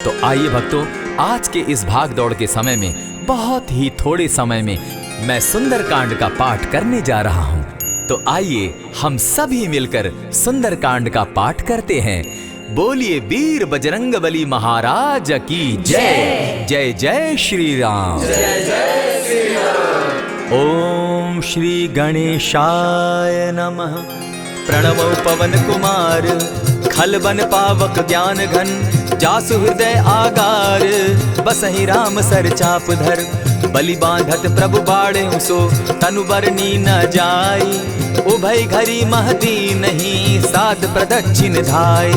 तो आइए भक्तों, आज के इस भाग दौड़ के समय में बहुत ही थोड़े समय में मैं सुंदरकांड का पाठ करने जा रहा हूँ। तो आइए हम सभी मिलकर सुंदरकांड का पाठ करते हैं। बोलिए वीर बजरंगबली महाराज की जय। जय जय श्री राम। जय जय श्री राम। ओम श्री गणेशाय नमः। प्रणवो पवन कुमार, खल बन पावक ज्ञान घन, जासु हृदय आगार, बसहि राम सर चाप धर, बलि बांधत प्रभु बाढ़े सो, तनु बरनी न जाई, उभय घरी महदी नहीं, साध प्रदक्षिण धाई।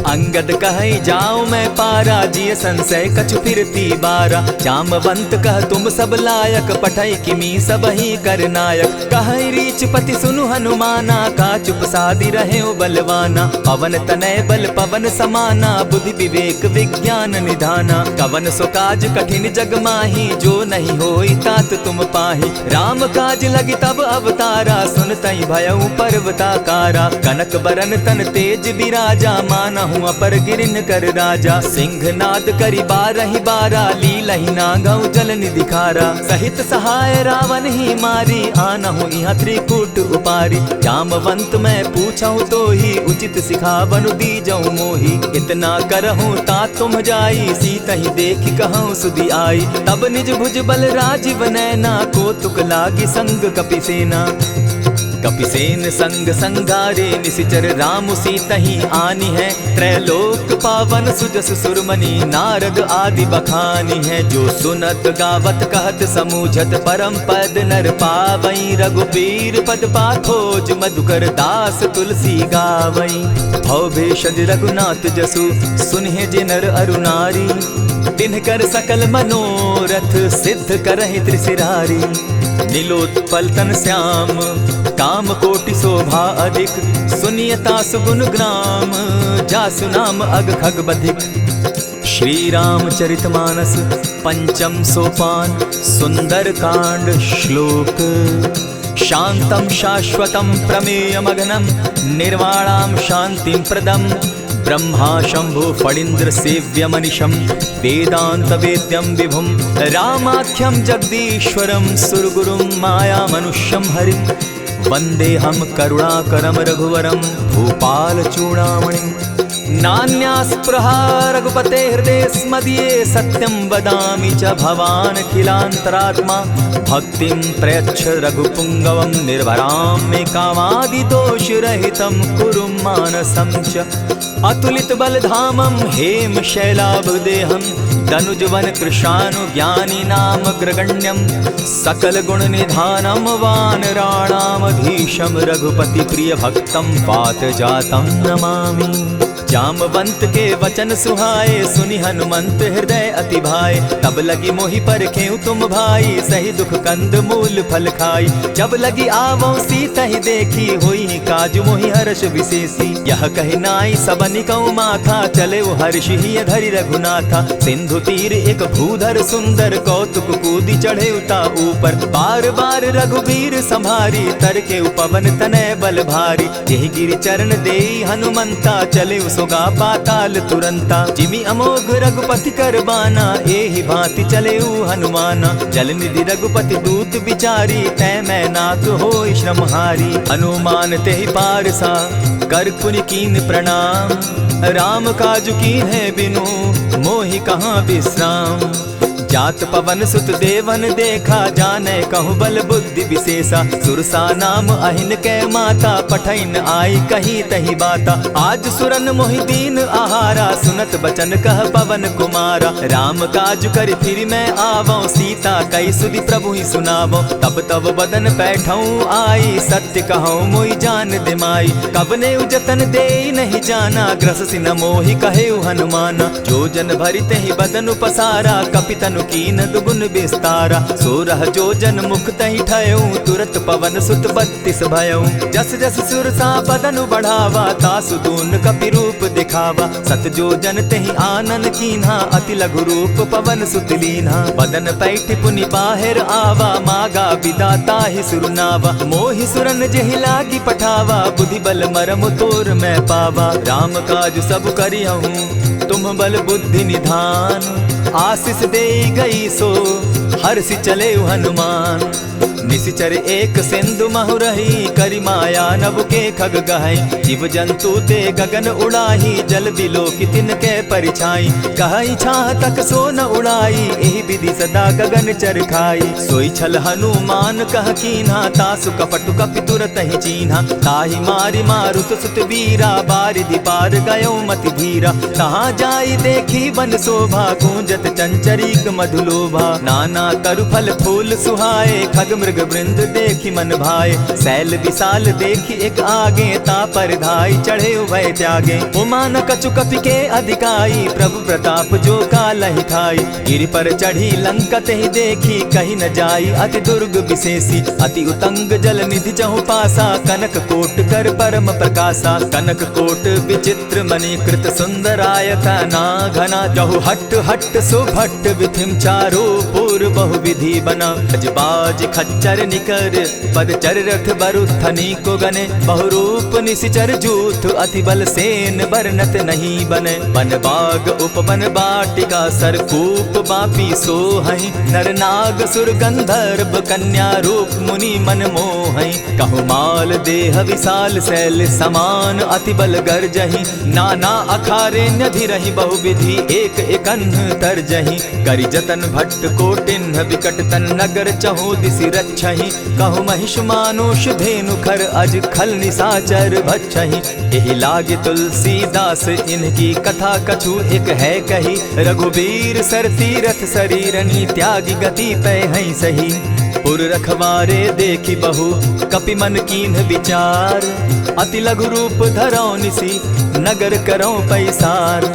अंगद कहे जाऊं मैं पारा, जिय संशय कछु फिरती बारा, जामवंत कह तुम सब लायक, पठै किमी सब ही कर नायक। कहे रीच पति सुनु हनुमाना, का चुप सादी रहे बलवाना, पवन तनय बल पवन समाना, बुद्धि विवेक विज्ञान निधाना। कवन सो काज कठिन जग माही, जो नहीं होई तात तुम पाही। राम काज लगी तब अवतारा, सुनतई भयउ पर्वताकारा। कनक बरन तन तेज विराजा, मानहु अपर गिरिन कर राजा। सिंहनाद करि बारहि बारा, लीलहि नागौ जल निधिखारा। सहित सहाय रावण ही मारी, आनहु इहाँ त्रिकूट उपारी। जामवंत मैं पूछऊं तो ही, उचित सिखावनु दीजऊं मोही। इतना करहूं ता तुम जाई, सीतहि देखि कहूं सुधि आई। तब निज भुज बल राजीव नैना, कौतुक लागी संग कपिसेना। कपिसेन संग संगारे, निशिचर राम सीतहि आनी है। त्रैलोक पावन सुजस सुरमणि, नारद आदि बखानी है। जो सुनत गावत कहत समूझत, परम पद नर पावई। रघुबीर पद पाथोज, मधुकर दास तुलसी गावई। भव भेषज रघुनाथ जसु, सुनहि जे नर अरु नारी। तिनकर सकल मनोरथ, सिद्ध करहि त्रिशिरारी। नीलोत्पल तन श्याम, काम कोटि शोभा अधिक। सुनियता सुगुण ग्राम, जासु नाम अग खग बधिक। श्री रामचरित मानस पंचम सोपान, सुंदर कांड श्लोक। शांतम शाश्वतम प्रमेयमघनम, निर्वाणाम शांतिम प्रदम। ब्रह्मा शंभु फणीन्द्र सेव्य मनिशम, वेदांत वेद्यम विभुम। रामाख्यम जगदीश्वरम, सुरगुरुम माया मनुष्यम हरिम। वंदे हम करुणाकरम रघुवरम, भूपाल चूड़ामणिम। नान्यास्पृहा रघुपते हृदय स्मदीये, सत्यं वदामि च भवान् खिलान्तरात्मा। भक्तिं प्रयच्छ रघुपुङ्गवं, निर्भरां मे कामादिदोषरहितं, कुरु मानसं च। अतुलित बलधामं हेम शैलाभदेहं, तनुजवन कृशानु ज्ञानी नाम ग्रगण्यं। सकल गुण निधानं वानराणामधीशं, रघुपति प्रिय भक्तं पात जातं नमामि। जामवंत के वचन सुहाए, सुनि हनुमंत हृदय अति भाए। तब लगी मोहि परखेउ तुम भाई, सही दुख कंद मूल फल खाई। जब लगी आवो सीतहि देखी, होई काज मोहि हर्ष विशेषी। यह कहि नाई सबनि कौ माथा, चले वो हर्ष ही धरि रघुनाथा। सिंधु तीर एक भूधर सुंदर, कौतुक कूदी चढ़े उता ऊपर। बार बार रघुबीर संभारी, तर के पवन तनय बल भारी। यही गिरि चरण देई हनुमंता, चले सोगा पाताल तुरंता। जिमि अमोघ रघुपति कर बाना, एहि भांति चले हनुमाना। जल निधि रघुपति दूत बिचारी, तै मैं नाथ होई श्रमहारी। हनुमान तेहि पारसा, कर पुनि कीन प्रणाम। राम काज कीन है बिनु, मोहि कहाँ विश्राम। जात पवन सुत देवन देखा, जाने कहूँ बल बुद्धि विशेषा। सुरसा नाम अहिन कै माता, पठैन आई कही तही बाता। आज सुरन मोहि दीन आहारा, सुनत बचन कह पवन कुमारा। राम काज कर फिर मैं आवो, सीता कई सुधि प्रभु ही सुनावो। तब तब बदन बैठऊँ आई, सत्य कहूँ मोहि जान दिमाई। कबने उजतन दे नहीं जाना, ग्रस न मोहि कहे हनुमाना। जो जन भरिते ही बदन पसारा, कपितनु कीन दुगुन विस्तारा। सोरह जो जन मुख तहि ठयऊ, तुरत पवन सुत 32 भयऊ। जस जस सुरसा बदन बढ़ावा, तासु दून कपि रूप दिखावा। सत जो जन तेहि आनन कीन्हा, अति लघु रूप पवन सुत लीन्हा। बदन पैठ पुनि बाहिर आवा, मागा बिदा ताहि सुरनावा। मोहि सुरन जेहि लागी पठावा, बुद्धि बल मरम तोर मैं पावा। राम काज सब करिहूँ, तुम बल बुद्धि निधान। आशीष दे गई सो हर्षि चले हनुमान। निशिचर एक सिंधु महु रही, करी माया नभ के खग गहई। जीव जंतु ते गगन उड़ाही, जल बिलो की तिनके परिछाई। कहई छाह तक सो न उड़ाई, एहि विधि सदा गगन चर खाई। सोई छल हनुमान कह कीन्हा, तासु कपटु कपि तुरत ही चीन्हा। ताहि मारि मारुत सुत वीरा, बारिधि पार गयो मति धीरा। कहाँ जाई देखी वन शोभा, गूंजत चंचरीक मधुलोभा। नाना तरु फल फूल सुहाए, खग मृग वृंद देखी मन भाए। शैल विशाल देखी एक आगे, ता पर धाई चढ़े भय त्यागे। उमान कछु कपि के अधिकाई, प्रभु प्रताप जो कालहि खाई। गिरि पर चढ़ी लंकत ही देखी, कहीं न जाई अति दुर्ग विशेषी। अति उतंग जल निधि जहु पासा, कनक कोट कर परम प्रकाशा। कनक कोट विचित्र मणि कृत सुंदरायत ना घना। जहु हट हट सुभट विधिम चारो पूर्व बहु विधि बना। बाज खच्चर निकर पदचर रथ बरुथनी को गने। बहुरूप निशिचर जूथ अति बल सेन बरनत नहीं बने। वन बाग उपवन बाटिका सरकूप बापी सोहई। नर नाग सुर गंधर्व कन्या रूप मुनि मन मोहई। कहु माल देह विशाल शैल समान, अति बल गर्जही। नाना अखारे न्यधिरहि बहुविधि, एक एकन्ह तरजही। करि जतन भट्ट कोटिन्ह विकट तन नगर, चहु दिसि रक्षहि। कहु महिष मानुष धेनु खर, अज खल निशाचर भक्षहि। एहि लागे तुलसीदास इनकी कथा, कछु एक है कही। रघुबीर सर तीरथ शरीरनी, त्यागी गति पै हई सही। पुर रखवारे देखी बहु कपि मन कीन्ह विचार। अति लघु रूप धरौ निसी, नगर करौ पैसार।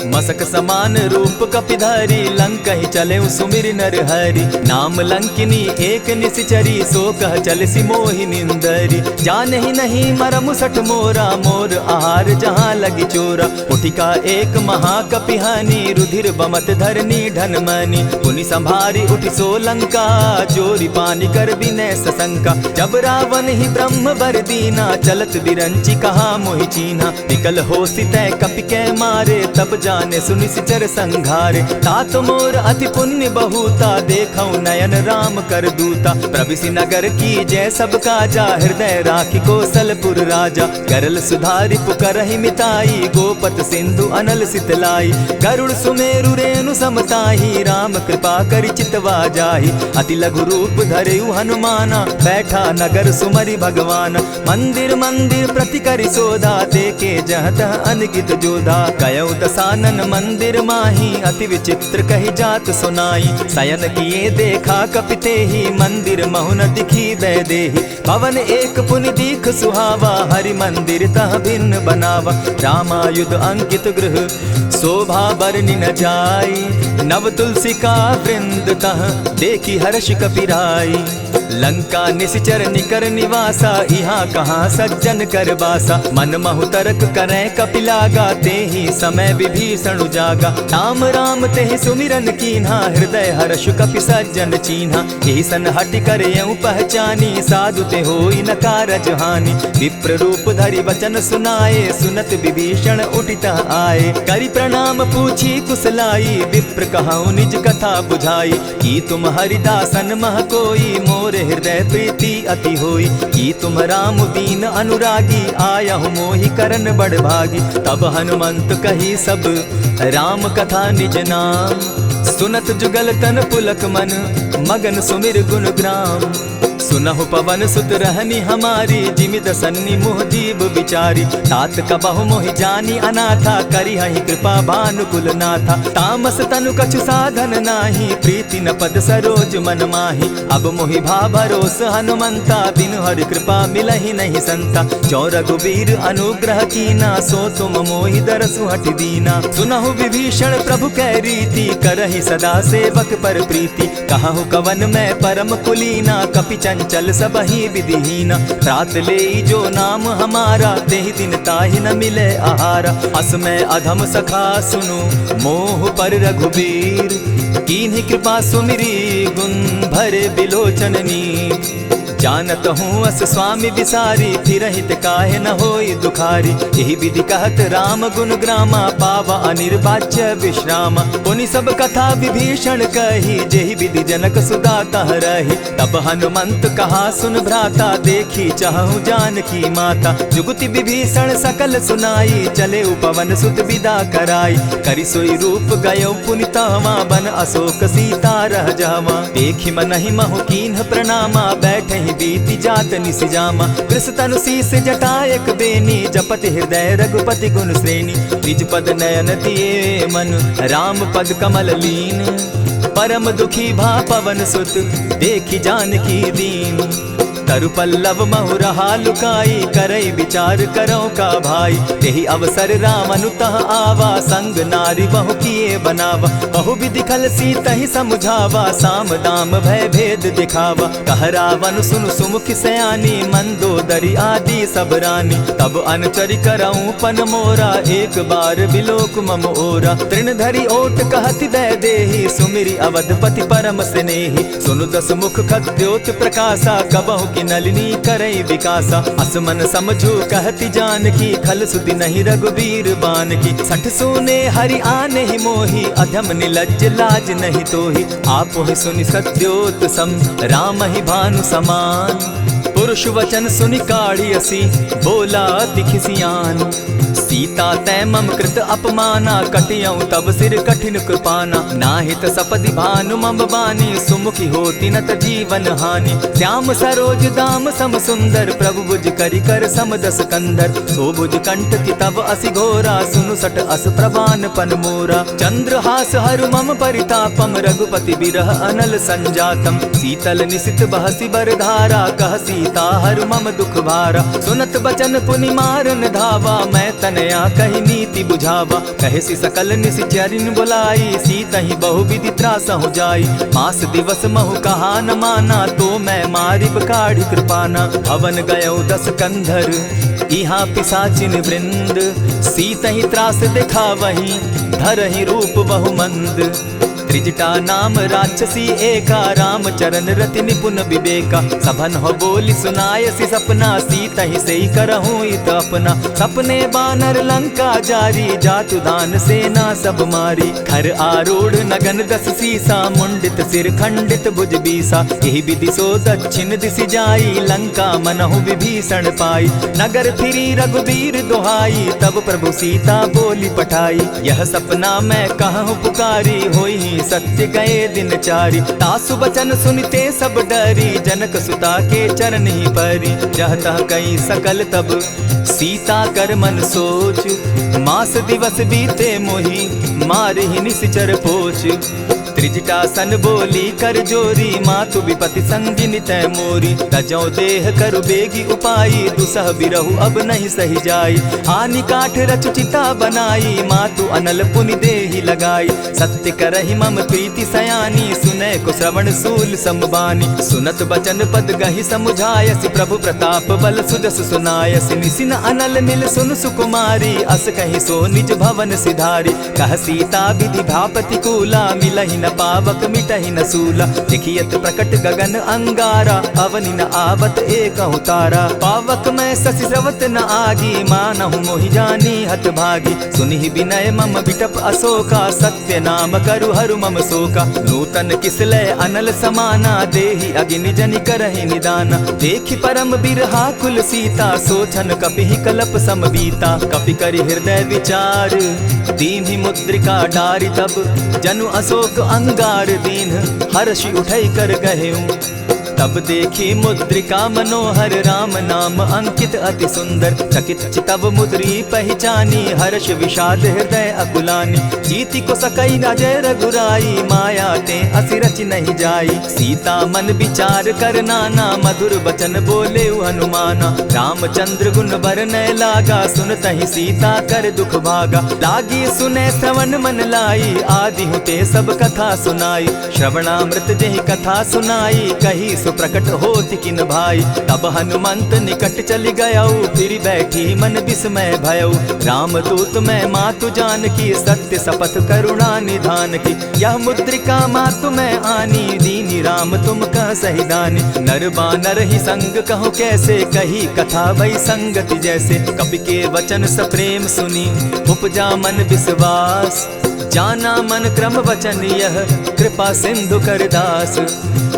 मसक समान रूप कपिधारी, लंक ही चले सुमिर नर हरि। नाम लंकिनी एक निशिचरी, सो कह चल सी मोहि निंदरी। जाने ही नहीं मरम सठ मोरा, मोर आहार जहाँ लगी चोरा। उठिका एक महाकपिहानी, रुधिर बमत धरनी ढन मनी। पुनि संभारी उठि सो लंका, चोरी पानी कर विनय सशंका। जब रावण ही ब्रह्म बर दीना, चलत बिरंची कहा मोहि चीन्हा। निकल हो सितै कपि के मारे, तब जाने सुनिशिचर संघारे। तात मोर अति पुण्य बहुता, देखौ नयन राम कर दूता। प्रविशि नगर की जय सब काजा, हृदय राखी कौशलपुर राजा। करल सुधारि पुकरहि मिताई, गोपत सिंधु अनल सितलाई। गरुड़ सुमेरु रेणु समताही, राम कृपा करि चितवा जाहि। अति लघु रूप धरेउ हनुमाना, बैठा नगर सुमरि भगवान। मंदिर मंदिर प्रति करि सोधा, देखे जह तह अनगित जोधा। कयौ दसानन मंदिर माही, अति विचित्र कही जात सुनाई। शयन किए देखा कपिते ही, मंदिर महु न दिखी वैदेही। भवन एक पुनि दीख सुहावा, हरि मंदिर तह भिन्न बनावा। रामायुध अंकित गृह शोभा बरनि न जाई। नव तुलसी का वृंद तह देखी हर्ष कपिराई। लंका निशिचर निकर निवासा, यहाँ कहाँ सज्जन कर बासा। मन महु तरक करै कपिलागा, तेहि समय विभीषण जागा। राम राम तेहि सुमिरन कीन्हा, हृदय हर्ष कपि सज्जन चीन्हा। एहि सन हटि करयउ पहचानी, साधु ते होई न कारज हानि। विप्र रूप धरि वचन सुनाए, सुनत विभीषण उठित आए। करि प्रणाम पूछी कुशलाई, विप्र कहौ निज कथा बुझाई। कि तुम हरिदासन मह कोई, मोर हृदय प्रीति अति होई। कि तुम राम दीन अनुरागी, आयहु मोहि करन बड़ भागी। तब हनुमंत कही सब राम कथा निज नाम, सुनत जुगल तन पुलक मन, मगन सुमिर गुण ग्राम। सुनहु पवन सुत रहनी हमारी, जिमिद सन्नि मुह जीव विचारी। तात कबहु मोहि जानी अनाथा, करी हहि कृपा भानुकुल नाथा। तामस तनु कछु साधन नाही, प्रीति न पद सरोज मन माही। अब मोहि भा भरोस हनुमंता, बिनु हरि कृपा मिलहि नहीं संता। जो रघुबीर अनुग्रह कीना, सो तुम मोहि दरसु हटि दीना। सुनहु विभीषण प्रभु कै रीति, करहि सदा सेवक पर प्रीति। कहु कवन मैं परम कुलीना, कपि चंचल सबहि विधिहीना। रात ले जो नाम हमारा, तेहि दिन ताहि न मिले आहारा। अस मैं अधम सखा सुनु, मोह पर रघुबीर। कीन्हि कृपा सुमिरी, गुण भरे बिलोचन नीर। जानत हूँ अस स्वामी विसारी, फिर हित काहे न होई दुखारी। यही विधि कहत राम गुण ग्रामा, पावा अनिर्वाच्य विश्रामा। पुनि सब कथा विभीषण कही, जेहि विधि जनक सुदा तह रही। तब हनुमंत कहा सुन भ्राता, देखी चाहूँ जानकी माता। जुगति विभीषण सकल सुनाई, चले उपवन सुत विदा कराई। करि सोई रूप गयो पुनितावा, बन अशोक सीता रह जावा। देखि मनहि महु कीन्ह प्रणामा, बैठे ही बीति जात निस जामा। कृष तनु शीस जटायक बेनी, जपति हृदय रघुपति गुण श्रेणी। निज पद नयन दिए मन, राम पद कमल लीन। परम दुखी भा पवन सुत, देखि जानकी दीन। तरु पल्लव महु रहा लुकाई, करई विचार करो का भाई। यही अवसर राम अनुतः आवा, संग नारी बहु किए बनावा। बहु विधि खल सीतहि समझावा, साम दाम भय भेद दिखावा। कह रावण सुन सुमुख सयानी, मंदोदरी आदि सब रानी। तब अनुचरि करऊं पन मोरा, एक बार बिलोक मम ओरा। तृण धरि ओट कहति दय देहि, सुमिरि अवधपति परम स्नेही। सुनु दस मुख खद्योत प्रकाशा, कबहु की नलिनी करई विकासा। असमन समझो कहती जानकी, खल सुधि नहीं रघुबीर बान की। सठ सोने हरि आने ही मोही, अधम निलज्ज लाज नहीं तोही। आप ही सुनि सत्योत सम, राम ही भानु समान। पुरुष वचन सुनि काढ़ी असी, बोला अति खिसियान। सीता तै मम कृत अपमाना, कटियऊं तब सिर कठिन कृपाना। नाहित सपदि भानु मम बानी, सुमुखी होती नत जीवन हानि। श्याम सरोज दाम सम सुंदर, प्रभु भुज करि कर सम दस कंधर। सो भुज कंठ की तब असि घोरा, सुनु सट अस प्रवान पन मोरा। चंद्रहास हरु मम परितापम, रघुपति बिरह अनल संजातम। शीतल निशित बहसी बरधारा, कह सीता हरु मम दुख भारा। सुनत बचन पुनि मारन धावा, मैं तनया कही नीति बुझावा। कहे सी सकल निश्चरिन बुलाई, सीतहि बहु विधि त्रास हो जाई। मास दिवस महु कहा न माना, तो मैं मारिब काढ़ी कृपाना। भवन गयो दस कंधर, इहाँ पिशाचिन वृंद। सीतहि त्रास दिखावहि, धरहि रूप बहु मंद। त्रिजटा नाम राक्षसी एका, राम चरण रति निपुण विवेका। सभन हो बोली सुनायसी सपना, सीतहि सेई करहूँ इत अपना। सपने बानर लंका जारी, जातु दान सेना सब मारी। खर आरूढ़ नगन दस सीसा, मुंडित सिर खंडित भुज बीसा। यही विधि सो दक्षिण दिशि जाई, लंका मनहु विभीषण पाई। नगर फिरी रघुबीर दुहाई, तब प्रभु सीता बोली पठाई। यह सपना मैं कहूँ पुकारी, होई सत्य गए दिन चारी। तासु बचन सुनते सब डरी, जनक सुता के चरण ही परी। जहतः कई सकल तब सीता कर मन सोच, मास दिवस बीते मोही, मारे ही निश्चर पोच। त्रिजटा सन बोली कर जोरी, मातु विपति संगिनी तै मोरी। तजौ देह करु बेगी उपाई, दुसह बिरहु अब नहीं सही जाई। आनि काठ रच चिता बनाई, मातु अनल पुनि देहि लगाई। सत्य करहि मम प्रीति सयानी, सुनै को श्रवण सूल समबानी। सुनत बचन पद गहि समुझायसि, प्रभु प्रताप बल सुजस सुनायसि। निसिन अनल मिल सुन सुकुमारी, अस कहि सो निज भवन सिधारी। कह सीता विधि भा प्रतिकूला, मिलहि न पावक मिटहि न सूला। देखियत प्रकट गगन अंगारा, अवनि न आवत एकहु तारा। पावक मैं शशि स्रवत न आगी, मानहु मोहि जानी हत भागी। सुनिहि विनय मम बिटप अशोका, सत्य नाम करु हरु मम शोका। नूतन किसलय अनल समाना, देहि अगिनि जनि करहि निदाना। देखि परम बिरहा कुल सीता, सोचन कपिहि कलप सम बीता। कपि करि हृदय विचार, दीन्हि मुद्रिका डारि। तब जनु अशोक अंगार दीन, हर्षि उठई कर गहेऊं। तब देखी मुद्रिका मनोहर, राम नाम अंकित अति सुंदर। चकित चितव मुद्री पहचानी, हर्ष विषाद हृदय अकुलानी। जीति को सकई अजय रघुराई, माया ते असि रचि नहीं जाई। सीता मन विचार कर नाना, मधुर बचन बोले हनुमाना। रामचंद्र गुण बरनय लागा, सुनतहि सीता कर दुख भागा। लागी सुने श्रवण मन लाई, आदि हुते सब कथा सुनाई। श्रवणामृत जेहि कथा सुनाई, कही प्रकट होति किन भाई। तब हनुमंत निकट चली गया, फिर बैठी मन विस्मय भयउ। रामदूत मैं मातु जानकी सत्य शपथ करुणा निधान की। यह मुद्रिका मातु मैं आनी दीनी राम तुम कह सही दानी। नर बानर ही संग कहो कैसे कही कथा भई संगति जैसे। कपि के वचन सप्रेम सुनी उपजा मन विश्वास। जाना मन क्रम वचन यह कृपा सिंधु करदास।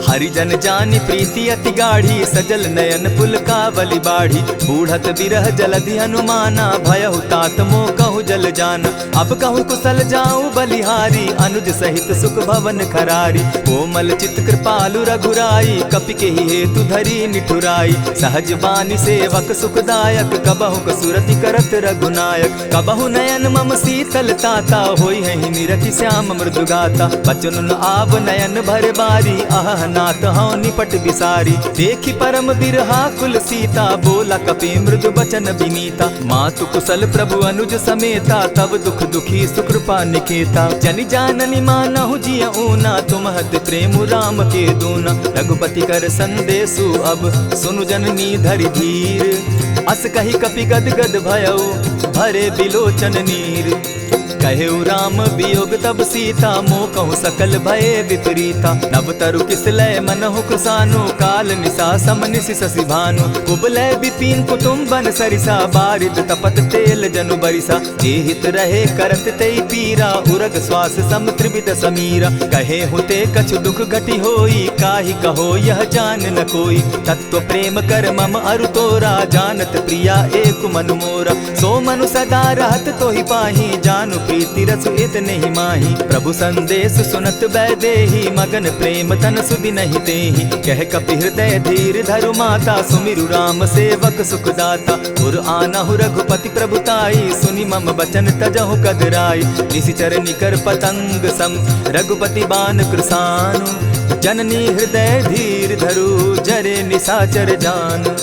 हरिजन जानी प्रीति अति गाढ़ी सजल नयन पुलकावली बाढ़ी। बूढ़त बिरह जलधि हनुमाना भयहु तात मोह कहु जल जाना। अब कहु कुशल जाऊं बलिहारी अनुज सहित सुख भवन खरारी। कोमल चित कृपालु रघुराई कपि के ही हेतु धरी निठुराई। सहज बानी सेवक सुखदायक कबहु कसुरति करत रघुनायक। कबहु नयन मम शीतल ताता होई है निरखि श्याम मृदु गाता। बचन आव नयन भर बारी आह नाथ हौ निपट बिसारी। देखी परम बिरहा कुल सीता बोला कपि मृदु बचन विनीता। मातु कुशल प्रभु अनुज समेता तब दुख दुखी सुकृपा निकेता। जनि जाननी मानहु जिय ऊना तुम हत प्रेम राम के दूना। रघुपति कर संदेशु अब सुनु जननी धरि धीर। अस कही कपि गद गद भयउ भरे बिलोचन नीर। कहेउ राम वियोग तब सीता मोह कहु सकल भये विपरीता। नव तरु किसलय मनहु कृसानु काल निशा सम निशि शशि भानु। उबलय विपिन कुटुम्बन सरिसा बारिद तपत तेल जनु बरिसा। जे हित रहे करत तेई पीरा उरग श्वास सम त्रिविध समीरा। कहे हुते कछु दुख घटी होई काहि कहो यह जान न कोई। तत्व प्रेम कर मम अरु तोरा जानत प्रिया एक मनु मोरा। सो मनु सदा रहत तोहि पाही जानु प्रीति रसु इतने ही माही। प्रभु संदेश सुनत वैदेही मगन प्रेम तन सुधि नहीं तेहि। कह कपि हृदय धीर धरु माता सुमिरु राम सेवक सुखदाता। उर आनहु रघुपति प्रभुताई सुनि मम बचन तजहु कदराई। निशिचर निकर पतंग सम रघुपति बान कृसानु। जननी हृदय धीर धरु जरे निशाचर जान।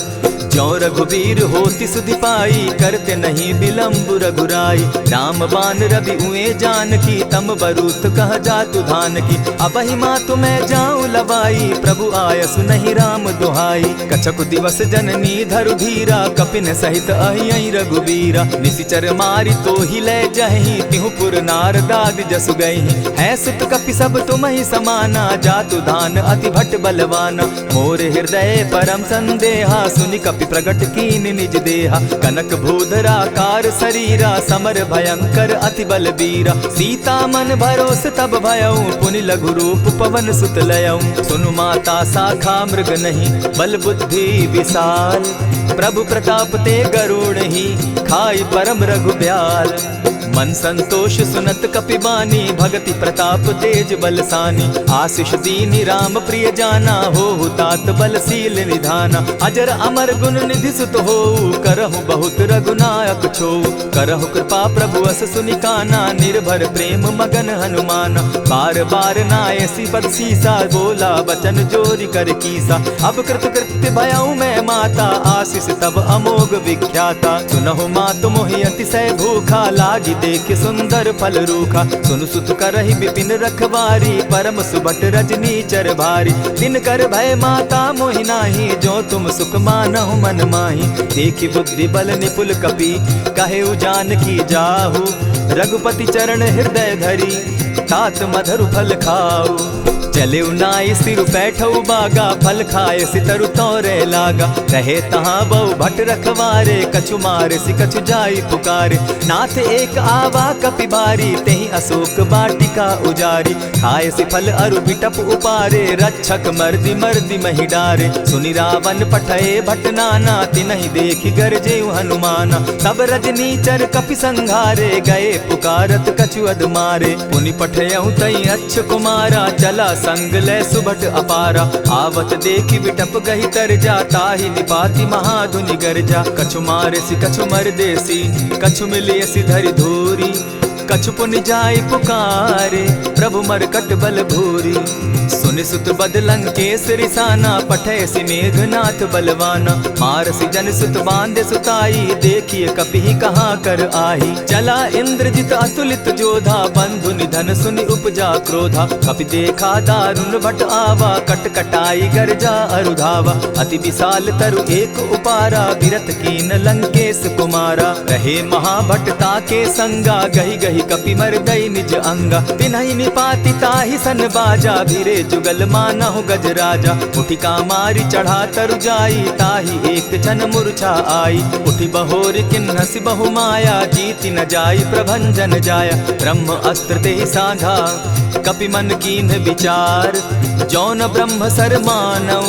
ज्यों रघुवीर होति सुधि पाई करते नहीं विलम्ब रघुराई। राम बान रवि उए जानकी तम बरूत कह जातु धान की। अबहि मातु मैं जाऊं लवाई प्रभु आयसु नहीं राम दुहाई। कछक दिवस जननी धरु धीरा कपिन सहित अहियहि रघुवीरा। निशिचर मारी तो ही ले जहि तिहु पुर नारदादि जसु गई। है सुत कपि सब तुम ही समाना जातु धान अति भट बलवाना। मोर हृदय परम संदेहा सुनि कपि प्रगट कीन निज देहा। कनक भूधराकार शरीरा समर भयंकर अति बलबीरा। सीता मन भरोस तब भयउ पुनि लघु रूप पवन सुत लयउ। सुनु माता शाखा मृग नहीं बल बुद्धि विशाल। प्रभु प्रताप ते गरुड़ ही खाई परम रघुब्याल। मन संतोष सुनत कपि बानी भगति प्रताप तेज बलसानी। आशीष दीनी राम प्रिय जाना हो तात बलशील निधाना। अजर अमर गुण निधि सुत हो करहु बहुत रघुनायक छो। करहु कृपा प्रभु अस सुनि काना निर्भर प्रेम मगन हनुमाना। बार बार नायसी पद सीसा बोला बचन जोरी कर कीसा। अब कृत कृत्य भयउ मैं माता आशीष तब अमोघ विख्याता। सुनहु मातु मोहि अतिशय भूखा लागी देख सुंदर फल रूखा। सुनु सुत करहि विपिन रखवारी परम सुबट रजनी चर भारी। दिन कर भय माता मोहि नाही जो तुम सुख मानहु मन माही। देखी बुद्धि बल निपुल कपि कहेउ जानकी जाहु। रघुपति चरण हृदय धरी तात मधुर फल खाऊ। चले नाई सिर बैठऊ बागा फल खाए सितरु तोरे लागा। रहे तहाँ बहु भट रखवारे कछु मारे सि कछु जाई पुकारे। नाथ एक आवा कपि बारी तेहि अशोक बाटिका उजारी। खाए सि फल अरु बिटप उपारे रक्षक मर्दि मर्दि महि डारे। सुनि रावण पठए भट नाना तिनहि देखि गरजेउ हनुमाना। सब रजनीचर कपि संघारे गए पुकारत कछु अधमारे। पुनि पठयउ तई अच्छ कुमारा चला संग ले सुबट अपारा। आवत देखी बिटप गही तर जाता ही निपाति महाधुनि गर्जा। कछु मारे सि कछु मर देसी कछु मिले सि धरि धूरी। कछु पुनि जाय पुकारे, प्रभु मरकट बल भूरी। सुनि सुत बद लंकेश रिसाना, पठै सि मेघनाथ बलवाना। मारसि जन सुत बांधे सुताई, देखिए कपिहि कहाँ कर आही। चला इंद्रजित अतुलित जोधा, बंधु निधन सुनि उपजा क्रोधा। कपि देखा दारुण भट आवा, कट कटाई गर्जा अरुधावा। अति विशाल तरु एक उपारा, विरत कीन लंकेश कुमारा। रहे महाभट ताके संगा, गही गही कपि मर्दई निज अंगा। तिन्हि निपाति ताहि सन बाजा, भिरे जुगल मानहु गजराजा। उठि कामारि चढ़ा तरु जाई, ताहि एक जन मूर्छा आई। उठि बहोर किन्हसि बहु माया, जीति न जाई प्रभंजन जाया। ब्रह्म अस्त्र तेहि साधा, कपि मन कीन्ह विचार। जौन ब्रह्म सर मानौ,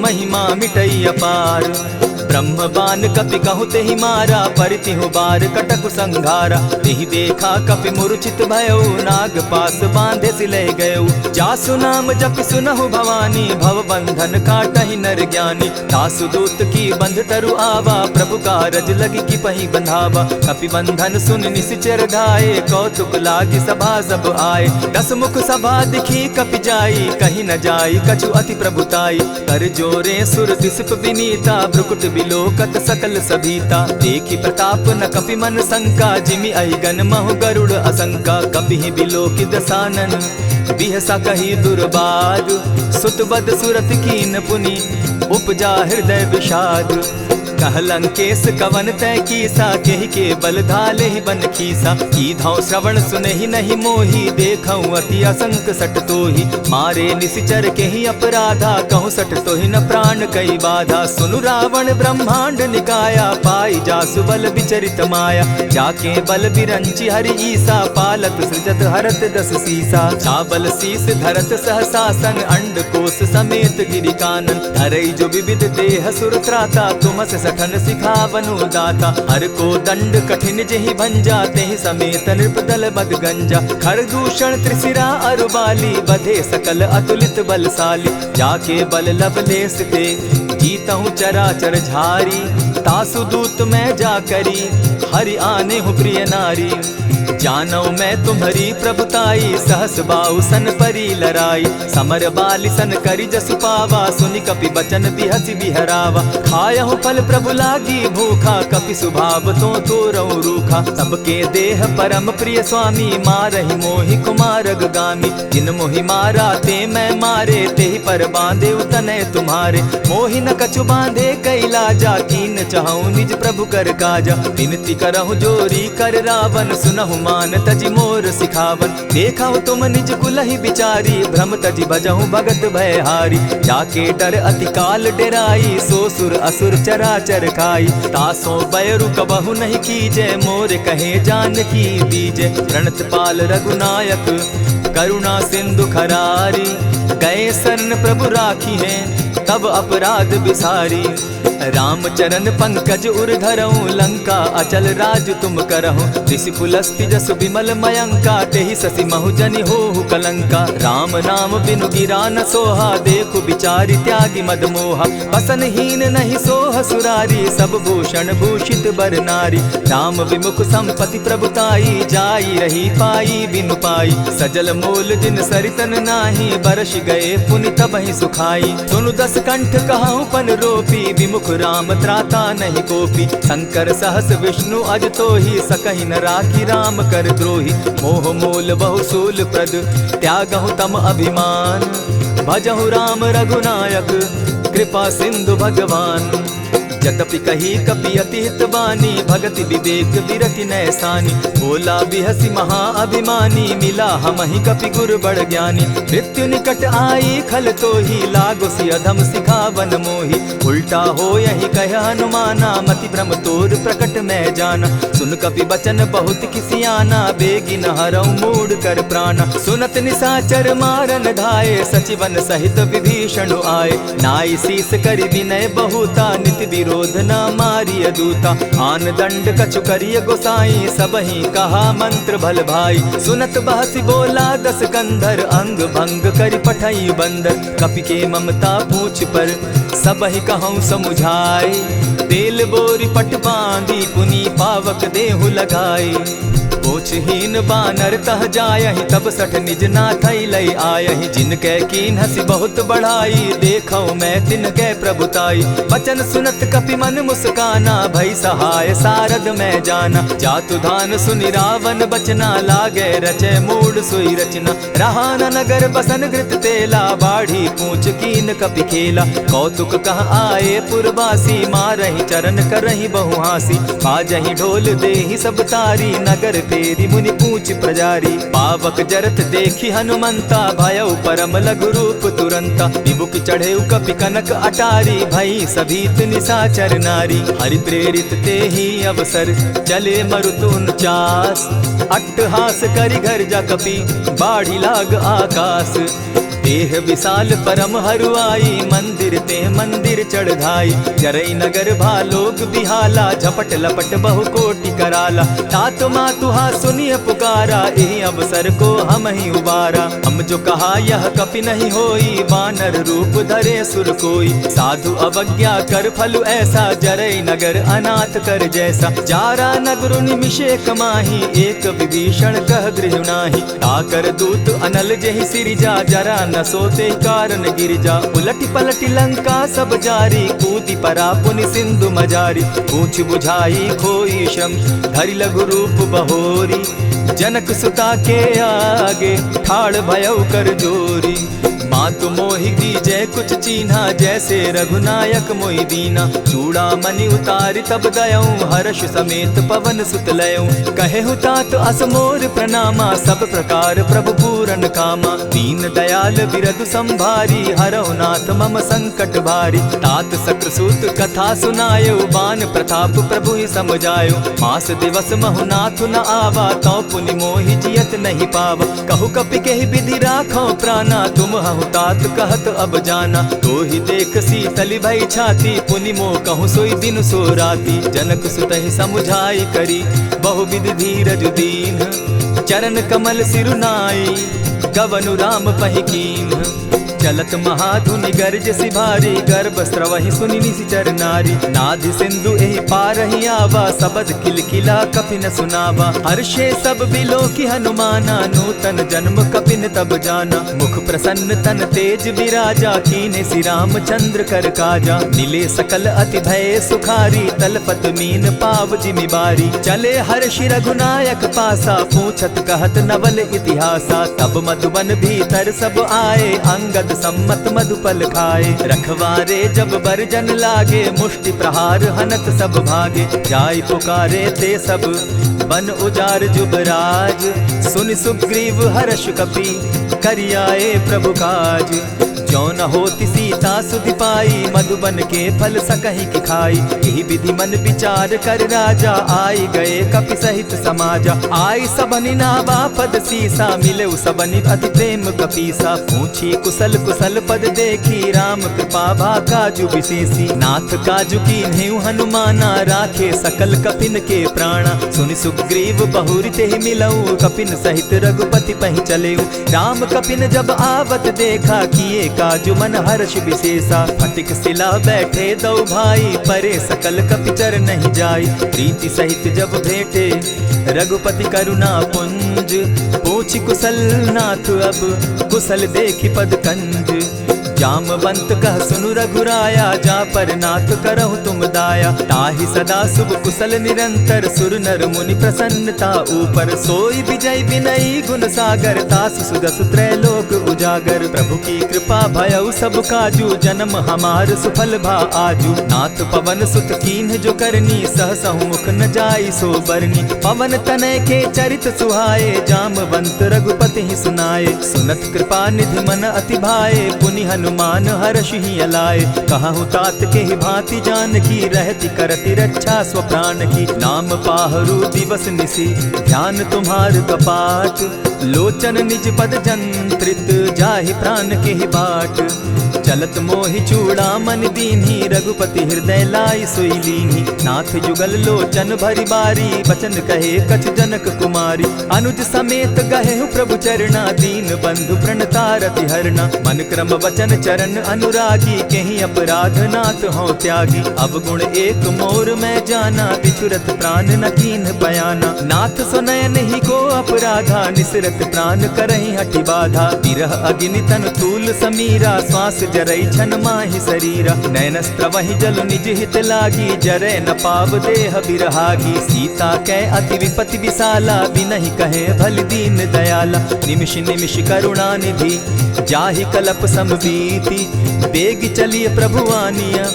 महिमा मिटई अपार। ब्रह्म बान कपि कहु तेहि मारा, परितिहु बार कटकु संघारा। तेहि देखा कपि मूर्छित भयउ, नाग पास बांधे सिलह गयउ। जासु नाम जपि सुनहु भवानी, भव बंधन काटहि नर ज्ञानी। दासु दूत की बंध तरु आवा, प्रभु कारज लगी कि पहि बंधावा। कपि बंधन सुन निसिचर धाये, कौतुक लागी सभा सब आए। दस मुख सभा दिखी कपि जाई, कहीं न जाई कछु अति प्रभुताई। कर जोरे सुर दिसप विनीता, भ्रुकुट बिलोकत सकल सभीता। देखी प्रताप न कपि मन शंका, जिमि अहिगन महु गरुड़ असंका। कपि बिलोकि दसानन, बिहसा कही दुर्बाद। सुत बद सुरत कीन पुनि, उपजा हृदय विषाद। कह लंकेश कवन तै कीसा, केहि के बल धाले ही बन खीसा। कीधौ श्रवण सुनहि नहीं मोही, देखऊं अति असंक सट तोही। मारे निसिचर केहि अपराधा, कहूँ सट तोहि न प्राण कई बाधा। सुनु रावण ब्रह्मांड निकाया, पाई जासु बल विचरित माया। जाके बल बिरंचि हरि ईसा, पालत सृजत हरत दस सीसा। चावल शीस धरत सहसासन, अंड कोश समेत गिरि कानन। धरई जो विविध देह सुर त्राता, तुमस सठन सिखावनु दाता। हर को दंड कठिन जेहि भंजा, तेहि समेत नृप दल बद गंजा। खरदूषण त्रिशिरा अरुबाली, बधे सकल अतुलित बलशाली। जाके बल लवलेस ते, जीतहु चराचर झारी। तासु दूत मैं जा करी, हरि आने हूँ प्रिय नारी। जानौ मैं तुम्हारी प्रभुताई, सहस बाहु सन परी लराई। समर बाली सन करि जसु पावा, सुनि कपि बचन बिहसि बिहरावा। खायहु फल प्रभु लागी भूखा, कपि सुभाव तो तोरऊ रूखा। सबके देह परम प्रिय स्वामी, मारहि मोहि कुमारग गामी। जिन मोहि मारा ते मैं मारे, तेहि पर बांधे उतनय तुम्हारे। मोहि न कछु बांधे कैलाजा, कीन चाहूं निज प्रभु कर काजा। विनती करहु जोरी कर रावण, सुनहु मान तजि मोर सिखावन। देखा तुम निज कुलहि बिचारी, भ्रम तजि भजहु भगत भयहारी। जाके डर अति काल डेराई, सो सुर असुर चराचर खाई। तासो बैरु कबहु नहीं कीजे, मोर कहे जानकी दीजे। प्रणत पाल रघुनायक, करुणा सिंधु खरारी। गए शरण प्रभु राखी है, तब अपराध बिसारी। रामचरण पंकज उर धरऊं, लंका अचल राज तुम करहु। ऋषि पुलस्ति जस विमल मयंका, तेहि ससि महु जनि होहु कलंका। राम नाम बिनु गिरा न सोहा, देखु बिचारी त्यागी मद मोहा। बसन हीन नहीं सोह सुरारी, सब भूषण भूषित बर नारी। राम विमुख संपति प्रभुताई, जाई रही पाई बिनु पाई। सजल मोल जिन सरितन नाही, बरस गए पुनि तबहि सुखाई। सुनु दस कंठ कहूँ पन रोपी, विमुख राम त्राता नहीं कोपी। शंकर सहस विष्णु अज तोहि, सकहि न राखी राम कर द्रोही। मोह मोल बहुसूल प्रद, त्यागहु तम अभिमान। भजहु राम रघुनायक, कृपा सिंधु भगवान। जतपि कही कपि अति हित बानी, भगति विवेक विरति नैसानी। बोला बिहसि महा अभिमानी, मिला हमहि कपि गुर बड़ ज्ञानी। मृत्यु निकट आई खल तोहि, लागो सि अधम सिखावन मोहि। उल्टा हो यही कह हनुमाना, मति भ्रम तोर प्रकट मैं जाना। सुन कपि बचन बहुत किसियाना, बेगी न हरऊं मूढ़ कर प्राणा। सुनत निसाचर मारन धाये, सचिवन सहित विभीषण आए। नाई शीस करि विनय बहुता, नित विरोध न मारिय दूता। आन दंड कछु करिय गोसाई, सबहि कहा मंत्र भल भाई। सुनत बहसि बोला दस कंधर, अंग भंग करि पठई बंदर। कपि के ममता पूछ पर, सबहि कहूँ समुझाए। तेल बोरी पट बांधी, पुनि पावक देहु लगाई। ओ पूछहीन बानर तह जायहि, तब सठ निज नाथ लई आयहि। जिनके कीन हसी बहुत बढ़ाई, देखौ मैं तिनके प्रभुताई। बचन सुनत कपि मन मुस्काना, भई सहाय सारद मैं जाना। जातु धान सुनि रावण बचना, लागे रचे मूड सोई रचना। रहा न नगर बसन घृत तेला, बाढ़ी पूछ कीन कपि खेला। कौतुक कह आए पुरवासी, मारहि चरण करहि बहु हासी। बाजहि ढोल देहि सब तारी, नगर फेरी मुनि पूछ प्रजारी। पावक जरत देखी हनुमंता, भयउ परम लघु रूप तुरंता। विमुख चढ़े कपि कनक अटारी, भई सभीत निशाचर नारी। हरि प्रेरित ते ही अवसर, चले मरुत 49। अट्टहास करि घर जा कपि, बाढ़ी लाग आकाश। देह विशाल परम हरुआई, मंदिर ते मंदिर चढ़ाई। जरई नगर भालोग बिहाला, झपट लपट बहु कोटि कराला। तात मातुहा सुनिय पुकारा, एहि अवसर को हम ही उबारा। हम जो कहा यह कपि नहीं होई, वानर रूप धरे सुर कोई। साधु अवज्ञा कर फल ऐसा, जरई नगर अनाथ कर जैसा। जारा नगर निमिषे कमाही, एक विभीषण कह गृह नाही। ताकर दूत अनल जेहि सिरिजा, जरा न सोते कारण गिरिजा। उलटी पलटी लंका सब जारी, कूदी परा पुनि सिंधु मजारी। पूछ बुझाई खोई श्रम, धरि लघु रूप बहोरी। जनक सुता के आगे, ठाड़ भयउ कर जोरी। मातु मोहि दीजै कुछ चीन्हा, जैसे रघुनायक मोहि दीना। चूड़ा मणि उतारि तब दयऊं, हर्ष समेत पवन सुत लयऊं। कहे तात अस मोर प्रणामा, सब प्रकार प्रभु पूरन कामा। दीन दयाल बिरदु संभारी, हरौ नाथ मम संकट भारी। तात सक्रसूत कथा सुनायो, बान प्रताप प्रभु ही समझायो। मास दिवस महु नाथ न आवा, तौ पुनि मोहि जियत नहीं पावा। कहु कपि केहि विधि राखौ प्राणा, तुम हहु तात कहत अब जाना। तो ही देख शीतल भई छाती, पुनि मोह कहूँ सोई दिन सो राती। जनक सुतहि समुझाई करी, बहु विधि धीरज दीन। चरण कमल सिरुनाई, गवनु राम पहि कीन्ह। चलत महाधुनि गर्ज सिभारी, गर्भ स्रवहि सुनि निशिचर नारी। नाधि सिंधु एहि पारहि आवा, सबद किलकिला कपि न सुनावा। हर्षे सब बिलोकी हनुमाना, नूतन जन्म कपिन तब जाना। मुख प्रसन्न तन तेज विराजा, कीन्हे श्री रामचंद्र कर काजा। मिले सकल अति भय सुखारी, तलपत मीन पाव जिमि बारी। चले हर्षि रघुनायक पासा, पूछत कहत नवल इतिहासा। तब मधुबन भीतर सब आए, अंगद सम्मत मधुपल खाए। रखवारे जब बरजन लागे, मुष्टि प्रहार हनत सब भागे। जाय पुकारे ते सब, बन उजार जुबराज। सुनि सुग्रीव हर्ष कपि, करियाए प्रभु काज। जो न होती सीता सुधि पाई, मधुबन के फल सकहि कि खाई। यही विधि मन विचार कर राजा, आई गए कपि सहित समाजा। आई सबनि नावा पद सीसा, मिले सबनि अति प्रेम कपीसा। पूछी कुशल कुशल पद देखी, राम कृपा भा काजु विशेषी। नाथ काजु कीन्हेउ हनुमाना, राखे सकल कपिन के प्राणा। सुनि सुग्रीव बहुरि तेहि मिलऊ, कपिन सहित रघुपति पहि चलेऊ। राम कपिन जब आवत देखा, किए काजु मन हर्ष विशेषा। फटिक सिला बैठे दो भाई, परे सकल कपिचर नहीं जाई। प्रीति सहित जब भेटे, रघुपति करुणा पुंज। पूछि कुशल नाथ अब, कुशल देखि पद कंज। जामवंत कह सुनु रघुराया, जा पर नाथ करहु तुम दाया। ताहि सदा शुभ कुशल निरंतर, सुर नर मुनि प्रसन्नता ऊपर। सोई विजय विनयी गुण सागर, तास सुदस त्रैलोक उजागर। प्रभु की कृपा भयउ सब काजू, जन्म हमार सुफल भा आजू। नाथ पवन सुत कीन्ह जो करनी, सहसहु मुख न जाई सो बरनी। पवन तनय के चरित सुहाए, जामवंत रघुपति ही सुनाए। सुनत कृपा निधि मन अति भाए, पुनि हनुमान हर्ष ही अलाए। कहूँ तात के ही भांति जान की, रहती करती रक्षा स्व प्राण की। नाम पाहरु दिवस निसी, ध्यान तुम्हार कपाट। लोचन निज पद जंत्रित, जाहि प्राण के ही बाट। चलत मोहि चूड़ा मन दीन्ही, रघुपति हृदय लाई सोई लीन्ही। नाथ जुगल लोचन भरी बारी, बचन कहे कछ जनक कुमारी। अनुज समेत गहे प्रभु चरणा, दीन बंधु प्रणतारति हरना। मन क्रम वचन चरण अनुरागी, केहि अपराध नाथ हो त्यागी। अब गुण एक मोर मैं जाना, बिछुरत प्राण न कीन्ह बयाना। नाथ सुनयन ही को अपराधा, निसरत प्राण करहि हठि बाधा। विरह अग्नि तन तूल समीरा, श्वास जरई छन माहि शरीरा। नयनस्त्र वही जल निज हित लागी, जरै न पाव देह बिरहागी। सीता कै अति विपति विशाला, बिनहि कहे भल दीन दयाला। निमिष निमिष करुणा निधि, जाहि कलप समबीति। बेग चलिए प्रभु आनिया,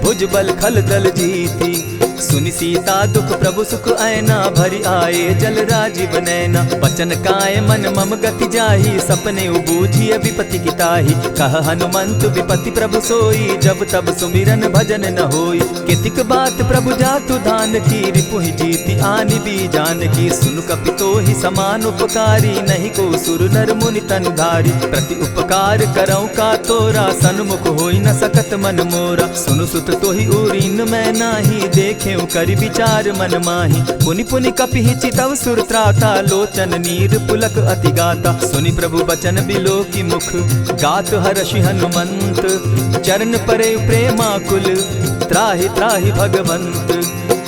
भुज बल खल दल जीती। सुनि सीता दुख प्रभु सुख ऐना, भरि आए जल राजीव नैना। बचन काय मन मम गति जाहि, सपने बूझिय विपति की ताहि। कह हनुमंत विपति प्रभु सोई, जब तब सुमिरन भजन न होई। कितिक बात प्रभु जातु धान की, रिपुहि जीति आनि भी जान की। सुन कपि तोहि समान उपकारी, नहीं को सुर नर मुनि तनुधारी। प्रति उपकार करऊँ का तोरा, सन्मुख होई न सकत मन मोरा। सुनु सुत तोहि उरीन मैं नाही, देखे करि विचार मन माही। पुनि पुनि कपिहि चितव सुर त्राता, लोचन नीर पुलक अति गाता। सुनि प्रभु बचन बिलो की मुख, गात हर्षि हनुमंत। चरण परे प्रेमाकुल, त्राहि त्राहि भगवंत।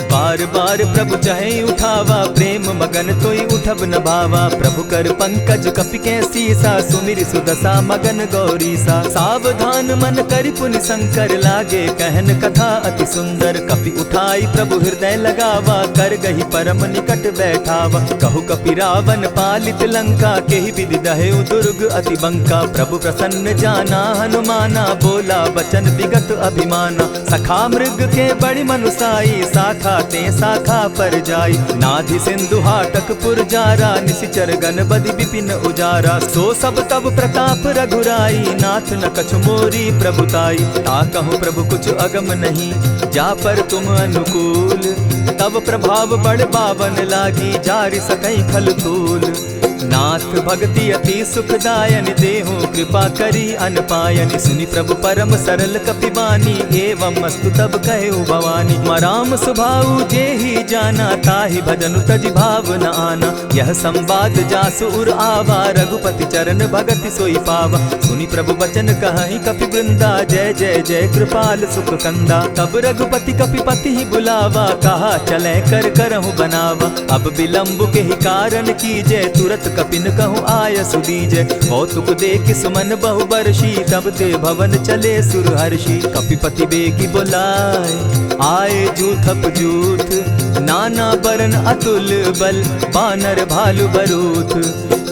बार बार प्रभु चहे उठावा, प्रेम मगन तोई उठब न भावा। प्रभु कर पंकज कपि के सीसा, सुमिर सुदशा मगन गौरीसा। सावधान मन करि पुनि शंकर, लागे कहन कथा अति सुंदर। कपि उठाई प्रभु हृदय लगावा, कर गही परम निकट बैठावा। कहु कपि रावण पालित लंका, केहि विधि दहेउ दुर्ग अति बंका। प्रभु प्रसन्न जाना हनुमाना, बोला बचन विगत अभिमाना। सखा मृग के बड़ि मनुसाई, साखा ते शाखा पर जाई। नाधि सिंधु हाटक पुर जारा, निशिचर गण बदि विपिन उजारा। सो सब तब प्रताप रघुराई, नाथ न कछु मोरी प्रभुताई। ता कहूँ प्रभु कुछ अगम नहीं, जा पर तुम अनुकूल। तब प्रभाव बड़ बावन लागी, जारि सकई खल तूल। नाथ भक्ति अति सुखदायन, देहु कृपा करी अनपायनि। सुनि प्रभु परम सरल कपिबानी, एवं मस्तु तब कहु भवानी। मराम सुभाऊ जेहि जाना, ताहि भजनु तजि भाव न आना। यह संवाद जासु उर आवा, रघुपति चरण भगति सोई पावा। सुनि प्रभु बचन कहि कपि वृंदा, जय जय जय कृपाल सुख कंदा। तब रघुपति कपिपति ही बुलावा, कहा चले कर करहु बनावा। अब विलंब के ही कारण कीजय, तुरत कपिन कहूँ आय सुदीजय। कौतुक देख सुमन बहु बरसी, तब ते भवन चले सुर हर्षि। कपिपति बेगी बुलाए, आए जूथप जूथ। नाना बरन अतुल बल, बानर भालु बरूथ।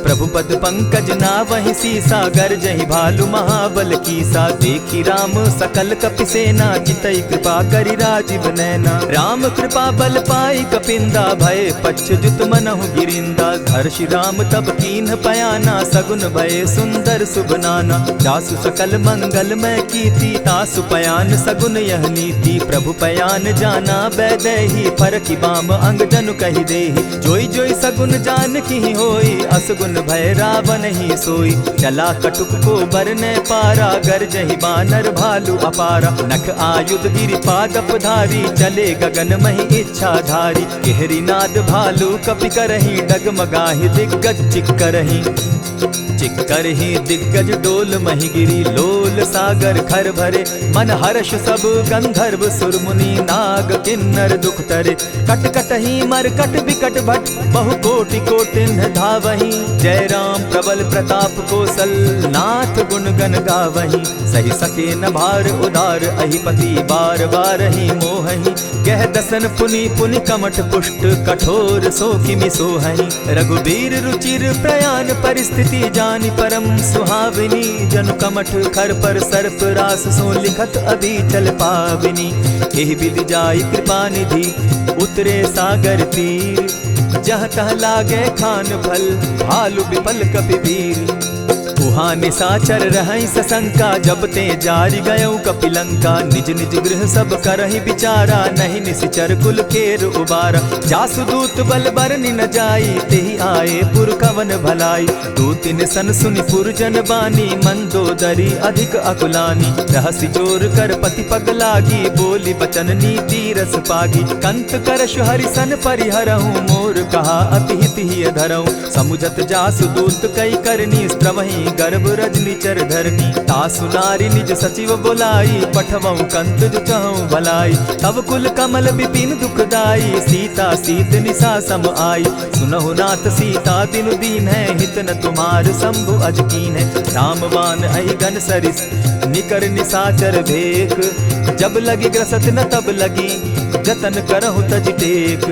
प्रभु पद पंकज नावहि सीसा, गर्जहि भालु महाबल कीसा। देखी राम सकल कपि सेना, चितई कृपा करि राजीव नैना। राम कृपा बल पाई कपिंदा, भय पच्युत मनहु गिरिंदा। हर्षि राम तब कीन्ह पयाना, सगुन भय सुंदर शुभ नाना। जासु सकल मंगल मैं कीर्ति, तासु पयान सगुन यह नीति। प्रभु पयान जाना बैदेही, फरकि बाम अंग जनु कहि देहि। जोई जोई सगुन जान की होई, असगुन भय रावण ही सोई। चला कटुक को बरने पारा, गरजहि बानर भालु अपारा। नख आयुध गिरि पादप धारी, चले गगन महि इच्छा धारी। केहरी नाद भालु कपि करहि, डगमगाहि दिग्गज चिक्करहि। चिक्करहि दिग्गज डोल महि गिरी, लोल सागर खर भरे। मन हर्ष सब गंधर्व सुर मुनि, नाग किन्नर दुख तरे। कट कटहि मरकट बिकट भट, बहु कोटि कोटिन्ह धावहि। जय राम प्रबल प्रताप कौशल, नाथ गुण गण गावहि। सही सके न भार उदार, अहिपति बार बार ही मोहहि। गह दसन पुनि पुनि कमठ पुष्ट, कठोर सो किमि सोहहि। रघुबीर रुचिर प्रयाण परिस्थिति, जानि परम सुहाविनी। जनु कमठ खर पर सर्प रास, सो लिखत अभी चल पाविनी। एहि विधि जाई कृपा निधि, उतरे सागर तीर। जहाँ तह लागे खान फल, भालु विपल कपि वीर। उहाँ निशाचर रहई सशंका, जब ते जारी गयऊ कपिलंका। निज निज गृह सब करहि विचारा, नहीं निशिचर कुल केर उबारा। जासु दूत बल बरनि न जाई, तेहि आए पुर कवन भलाई। दूतिन सन सुनि पुरजन बानी, मंदोदरी अधिक अकुलानी। रहसि जोर कर पति पग लागी, बोली बचन नीति रस पागी। कंत करश हरि सन परिहरहूँ, मोर कहा अति हित ही धरऊँ। समुझत जासु दूत कई करनी, स्त्रवहि गर्भ रजनी चर धरनी। तासु नारी निज सचिव बोलाई, पठवऊँ कंत जो चहूँ भलाई। तब कुल कमल विपिन दुखदाई, सीता सीत निशा सम आई। सुनहु नाथ सीता दिनु दीन है, हित न तुम्हार शंभु अजकीन है। रामबान अहि घन सरिस निकर निशाचर भेक, जब लगी ग्रसत न तब लगी जतन करहु तज टेक।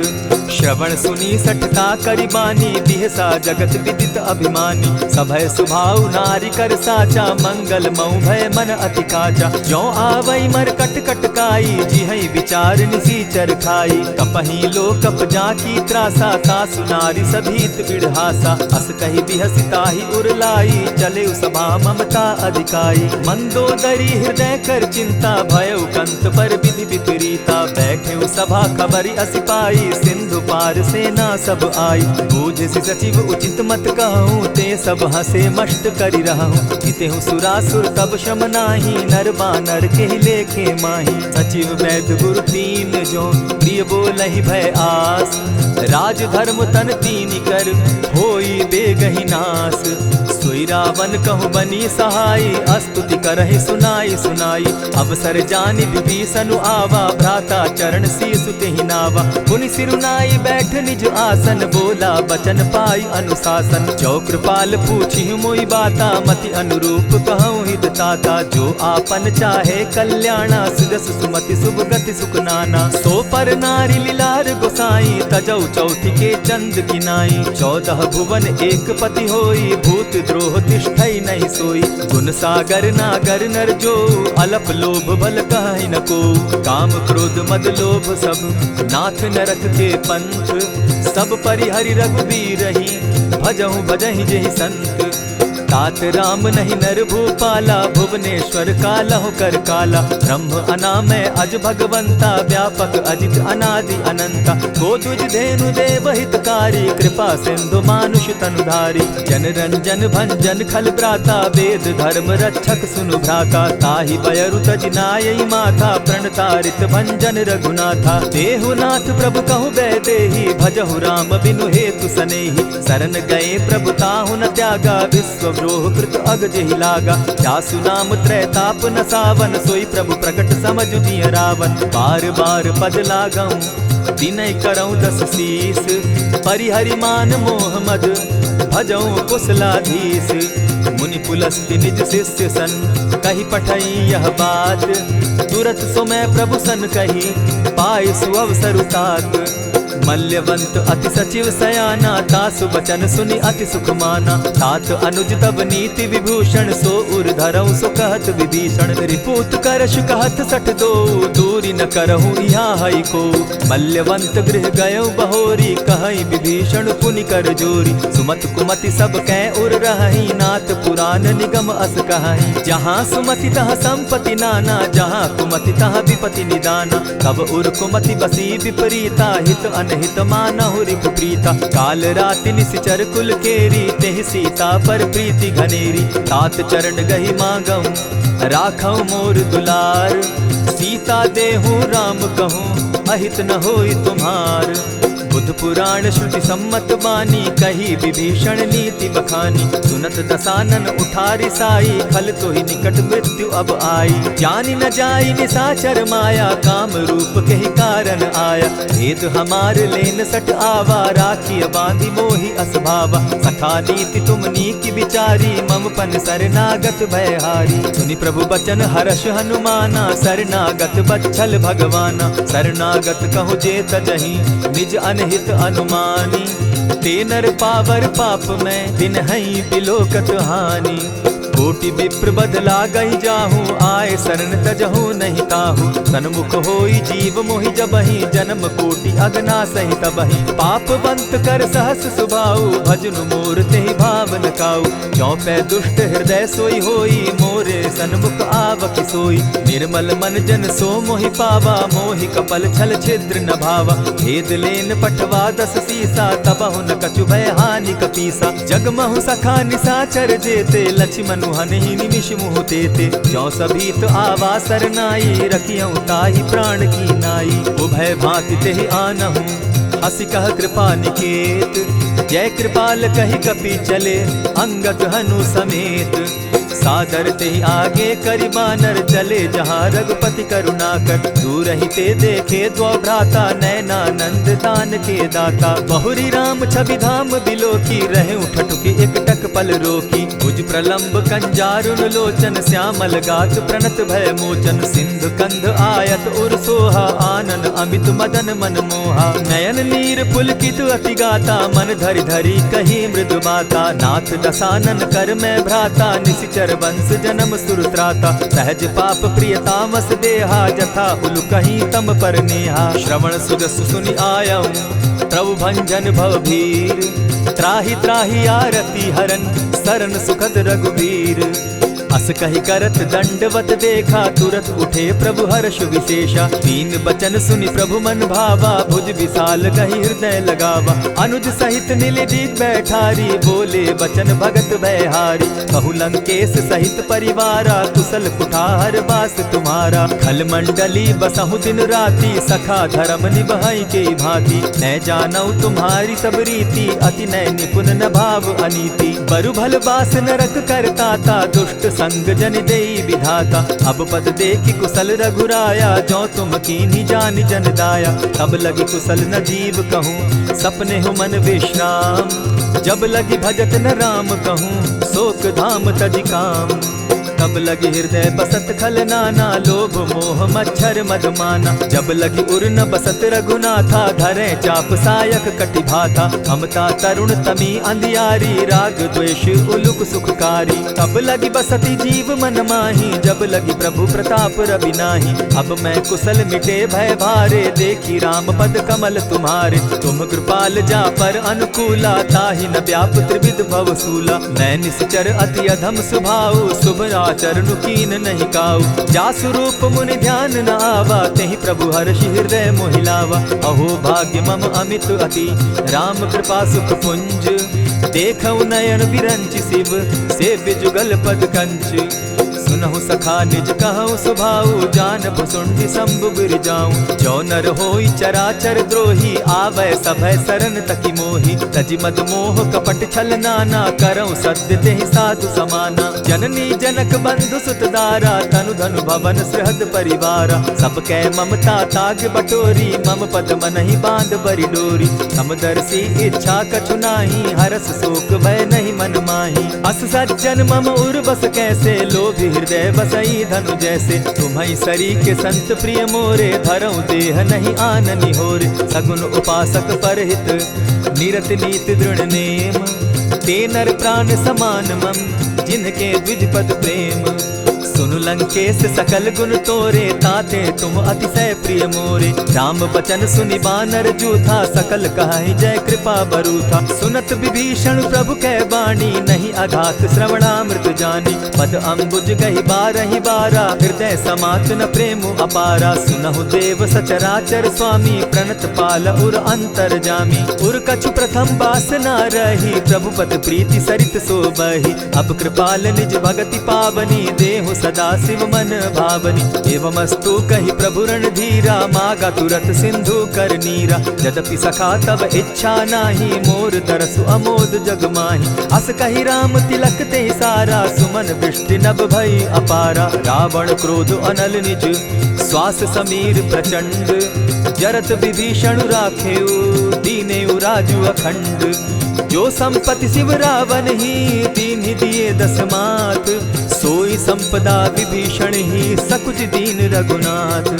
श्रवण सुनी सठता करिबानी, बिहसा जगत विदित अभिमानी। सभय सुभाव नारी कर साचा, मंगल मऊ भय मन अति काचा। जो आवई मर कट कट काई, जिहई विचार निसीचर खाई। कपही लो कप जाकी त्रासा, तासु नारी सभीत बिढ़ासा। अस कही बिहसिता ही उरलाई, चले सभा ममता अधिकाई। मंदोदरी हृदय कर चिंता, भयउ कंत पर विधि विपरीता। बैठे सभा खबरी असी पाई, सिंधु पार सेना सब आई। बूझ सचिव उचित मत कहूँ, ते सब हंसे मस्त करि रहूँ। जितेहु सुरासुर तब शम नाही, नर बानर के लेखे माही। सचिव वैद्य गुरु तीन जो, प्रिय बोलहि भय आस। राज धर्म तन तीन कर, होई बेगहि नास। सोई रावण कहूँ बनी सहाय, स्तुति करहि सुनाई सुनाई। अवसर जानि विभीषण आवा, भ्राता चरण शीसु तेहि नावा। पुनि सिरुनाई बैठ निज आसन, बोला बचन पाई अनुशासन। जो कृपाल पूछि मोई बाता, मति अनुरूप कहूँ हित ताता। जो आपन चाहे कल्याणा, सुजस सुमति शुभ गति सुख नाना। सो पर नारी लीलार गोसाई, तजौ चौथि के चंद किनाई। 14 भुवन एक पति होई, भूत द्रोह तिष्ठई नहीं सोई। गुण सागर नागर नर जो, अलप लोभ बल कहि न को। काम क्रोध मद लोभ सब, नाथ नरक के पंथ। सब परिहरि रघुबीरहि, भजहु भजहि जेहि संत। तात राम नहीं नर भूपाला, भुवनेश्वर कालहु कर काला। ब्रह्म अनामय अज भगवंता, व्यापक अजित अनादि अनंता। को तुझ धेनु देव हितकारी, कृपा सिंधु मानुष तनुधारी। जन रंजन भंजन खल भ्राता, वेद धर्म रक्षक सुनु भ्राता। ताहि बयरु तज नायई माथा, प्रणतारित भंजन रघुनाथा। देहुनाथ प्रभु कहु बैदेहि, भजहु राम बिनु हेतु सनेहि। शरण गए प्रभु ताहु न त्यागा, विश्व द्रोह कृत अग जेहि लागा। जासु नाम त्रैताप न सावन, सोई प्रभु प्रकट समझ दिय रावण। बार बार पद लागऊं, विनय करऊं 10 शीस। परिहरि मान मोह मद, भजऊं कुशलाधीश। मुनि पुलस्ति निज शिष्य सन, कही पठई यह बात। तुरत सो मैं प्रभु सन कही, पाए सुअवसर तात। मल्यवंत अति सचिव सयाना, तासु बचन सुनि अति सुख माना। तात अनुज तब नीति विभूषण, सो उर धरऊं सो कहत विभीषण। रिपुत करश कहत सठ दो, दूरी न करहूँ यहाँ हई को। मल्यवंत गृह गयऊ बहोरी, कहई विभीषण पुनि कर जोरी। सुमत कुमति सब कै उर रहई, नाथ पुराण निगम अस कहई। जहाँ सुमति तहाँ संपत्ति नाना, जहाँ कुमति तहाँ विपति निदाना। तब उर कुमति बसी विपरीता, हित अनहित मानहु रिपु प्रीता। काल राति निशिचर कुल केरी, तेहि सीता पर प्रीति घनेरी। तात चरण गहि मांगऊं, राखऊं मोर दुलार। सीता देहूँ राम कहूँ, अहित न होई तुम्हार। बुद्ध पुराण श्रुति सम्मत बानी, कही विभीषण नीति बखानी। सुनत दसानन उठारी साई, खल तो ही निकट मृत्यु अब आई। जानी न जाई निशाचर माया, काम रूप के ही कारण आया। भेद हमार लेन सट आवा, राखी बांधी मोहि असभावा। सखा नीति तुम नीकी विचारी, मम पन शरणागत भयहारी। सुनि प्रभु बचन हर्ष हनुमाना, शरणागत बच्छल भगवाना। शरणागत कहु जे तजहि, निज अनहित अनुमानी। ते नर पावर पाप में, दिन हई बिलोकत हानि। कोटि विप्र बदला गई जाहू, आए शरण तजहू नहीं ताहू। सन्मुख होई जीव मोहि जबहि, जन्म कोटि अगना सही तबहि। पाप बंत कर सहस सुभाऊ, भजनु मोर तेहि भावन काऊ। चौपै दुष्ट हृदय सोई होई, मोरे सन्मुख आवकी सोई। निर्मल मन जन सो मोहि पावा, मोहि कपल छल छिद्र न भावा। भेद लेन पठवा 10 सीसा, तबहु न कछु भय हानि कपीसा। जगमहु सखा निसाचर जेते, लक्ष्मण हनहि निमिष मुह तेते। जो सभीत आवा सरनाई, रखियऊ ताहि प्राण की नाई। उभय भांति तेहि आनहु, हसी कह कृपा निकेत। जय कृपाल कहि कपि चले, अंगद हनु समेत। सादर ते आगे करि बानर चले, जहाँ रघुपति करुणाकर। दूर ही ते देखे द्वौ भ्राता, नैनानंद दान के दाता। बहुरी राम छवि धाम बिलोकी, रहे ठठुकी एकटक पल रोकी। भुज प्रलंब कंजारुन लोचन, श्यामल गात प्रणत भय मोचन। सिंधु कंध आयत उर सोहा, आनन अमित मदन मन मोहा। नयन नीर पुलकित अति गाता, मन धरि धरि कही मृदु बाता। नाथ दसानन कर मैं भ्राता, निशिचर वंश जन्म सुरत्राता। सहज पाप प्रिय तामस देहा, जथा उलु कहीं तम पर नेहा। श्रवण सुजस सुनि आयऊं, प्रभु भंजन भव भीर। त्राहि त्राहि आरती हरन, सरन सुखद रघुबीर। अस कहि करत दंडवत देखा, तुरत उठे प्रभु हर्ष विशेषा। दीन बचन सुनि प्रभु मन भावा, भुज विशाल कहि हृदय लगावा। अनुज सहित नीलदीप बैठारी, बोले बचन भगत भयहारी। कहु लंकेश सहित परिवारा, कुशल कुठार बास तुम्हारा। खल मंडली बसहु दिन राति, सखा धर्म निभाई के भांति। मैं जानऊ तुम्हारी सब रीति, अति नय निपुण न भाव अनीति। बरु भल बास नरक करताता, दुष्ट संग जन देई विधाता। अब पद देखि कुशल रघुराया, जो तुम कीन्ही जानि जन दाया। तब लगी कुशल न जीव कहूँ, सपने हो मन विश्राम। जब लगी भजत न राम कहूँ, शोक धाम तजि काम। तब लगी हृदय बसत खल नाना, लोभ मोह मच्छर मद माना। जब लगी उर न बसत रघुनाथा, धरे चाप सायक कटि भाता। ममता तरुण तमी अंधियारी, राग द्वेष उलुक सुखकारी। तब लगी बसती जीव मन माही, जब लगी प्रभु प्रताप रवि नाही। अब मैं कुशल मिटे भय भारे, देखी राम पद कमल तुम्हारे। तुम कृपाल जा पर अनुकूला, ताहि न व्याप त्रिविध भव सूला। मैं निश्चर अति अधम सुभाऊ, शुभ चरणु कीन नहीं काऊ। जासु रूप मुनि ध्यान न आवा, तेहि प्रभु हर्षि हृदय मोहिलावा। अहो भाग्य मम अमित अति, राम कृपा सुख पुंज। देखऊ नयन विरंचि शिव, सेव्य जुगल पद कंच। सुनहु सखा निज कहूँ सुभाऊ, जान भुसुंडि शंभु गिर जाऊं। जो नर होई चराचर द्रोही, आवे सभय शरण तकी मोहि। तजि मद मोह कपट छल नाना, करऊँ सत्य तेहि साधु समाना। जननी जनक बंधु सुत दारा, तनु धनु भवन सृहद परिवारा। सब कै ममता ताग बटोरी, मम पद मनहि बांध बरि डोरी। समदर्शी इच्छा कछु नाही, हरस शोक भय नहीं मन माही। अस सज्जन मम उर बस कैसे, लोभी हृदय बसई धनु जैसे। तुम्हि सरी के संत प्रिय मोरे, धरऊ देह नहीं आननि होरे। सगुन उपासक परहित, निरत नीत दृढ़ नेम। ते नर प्राण समान मम, जिनके द्विज पद प्रेम। सुनु लंकेश सकल गुण तोरे, ताते तुम अतिशय प्रिय मोरे। राम बचन सुनि बानर जूथा, सकल कहाहि जय कृपा बरूथा। सुनत विभीषण प्रभु कै बाणी, नहीं अघात श्रवणामृत जानी। पद अम्बुज गहि बारहि बारा, हृदय समात न प्रेम अपारा। सुनहु देव सचराचर स्वामी, प्रणत पाल उर अंतर जामी। उर कछु प्रथम बास न रही, प्रभु पद प्रीति सरित सोबहि। अब कृपाल निज भगति पावनी, देहु सदा शिव मन भावनी। एवमस्तु कहि प्रभु रणधीरा, मागा तुरत सिंधु कर नीरा। यद्यपि सखा तब इच्छा नाही, मोर तरसु अमोद जग माही। अस कहि राम तिलक ते सारा, सुमन वृष्टि नभ भई अपारा। रावण क्रोध अनल निज, श्वास समीर प्रचंड। जरत विभीषण राखेउ, दीनेउ राजु अखंड। जो संपत्ति शिव रावण ही, दीन्हि दिए 10 मात। सोई संपदा विभीषण ही, सकुच दीन रघुनाथ।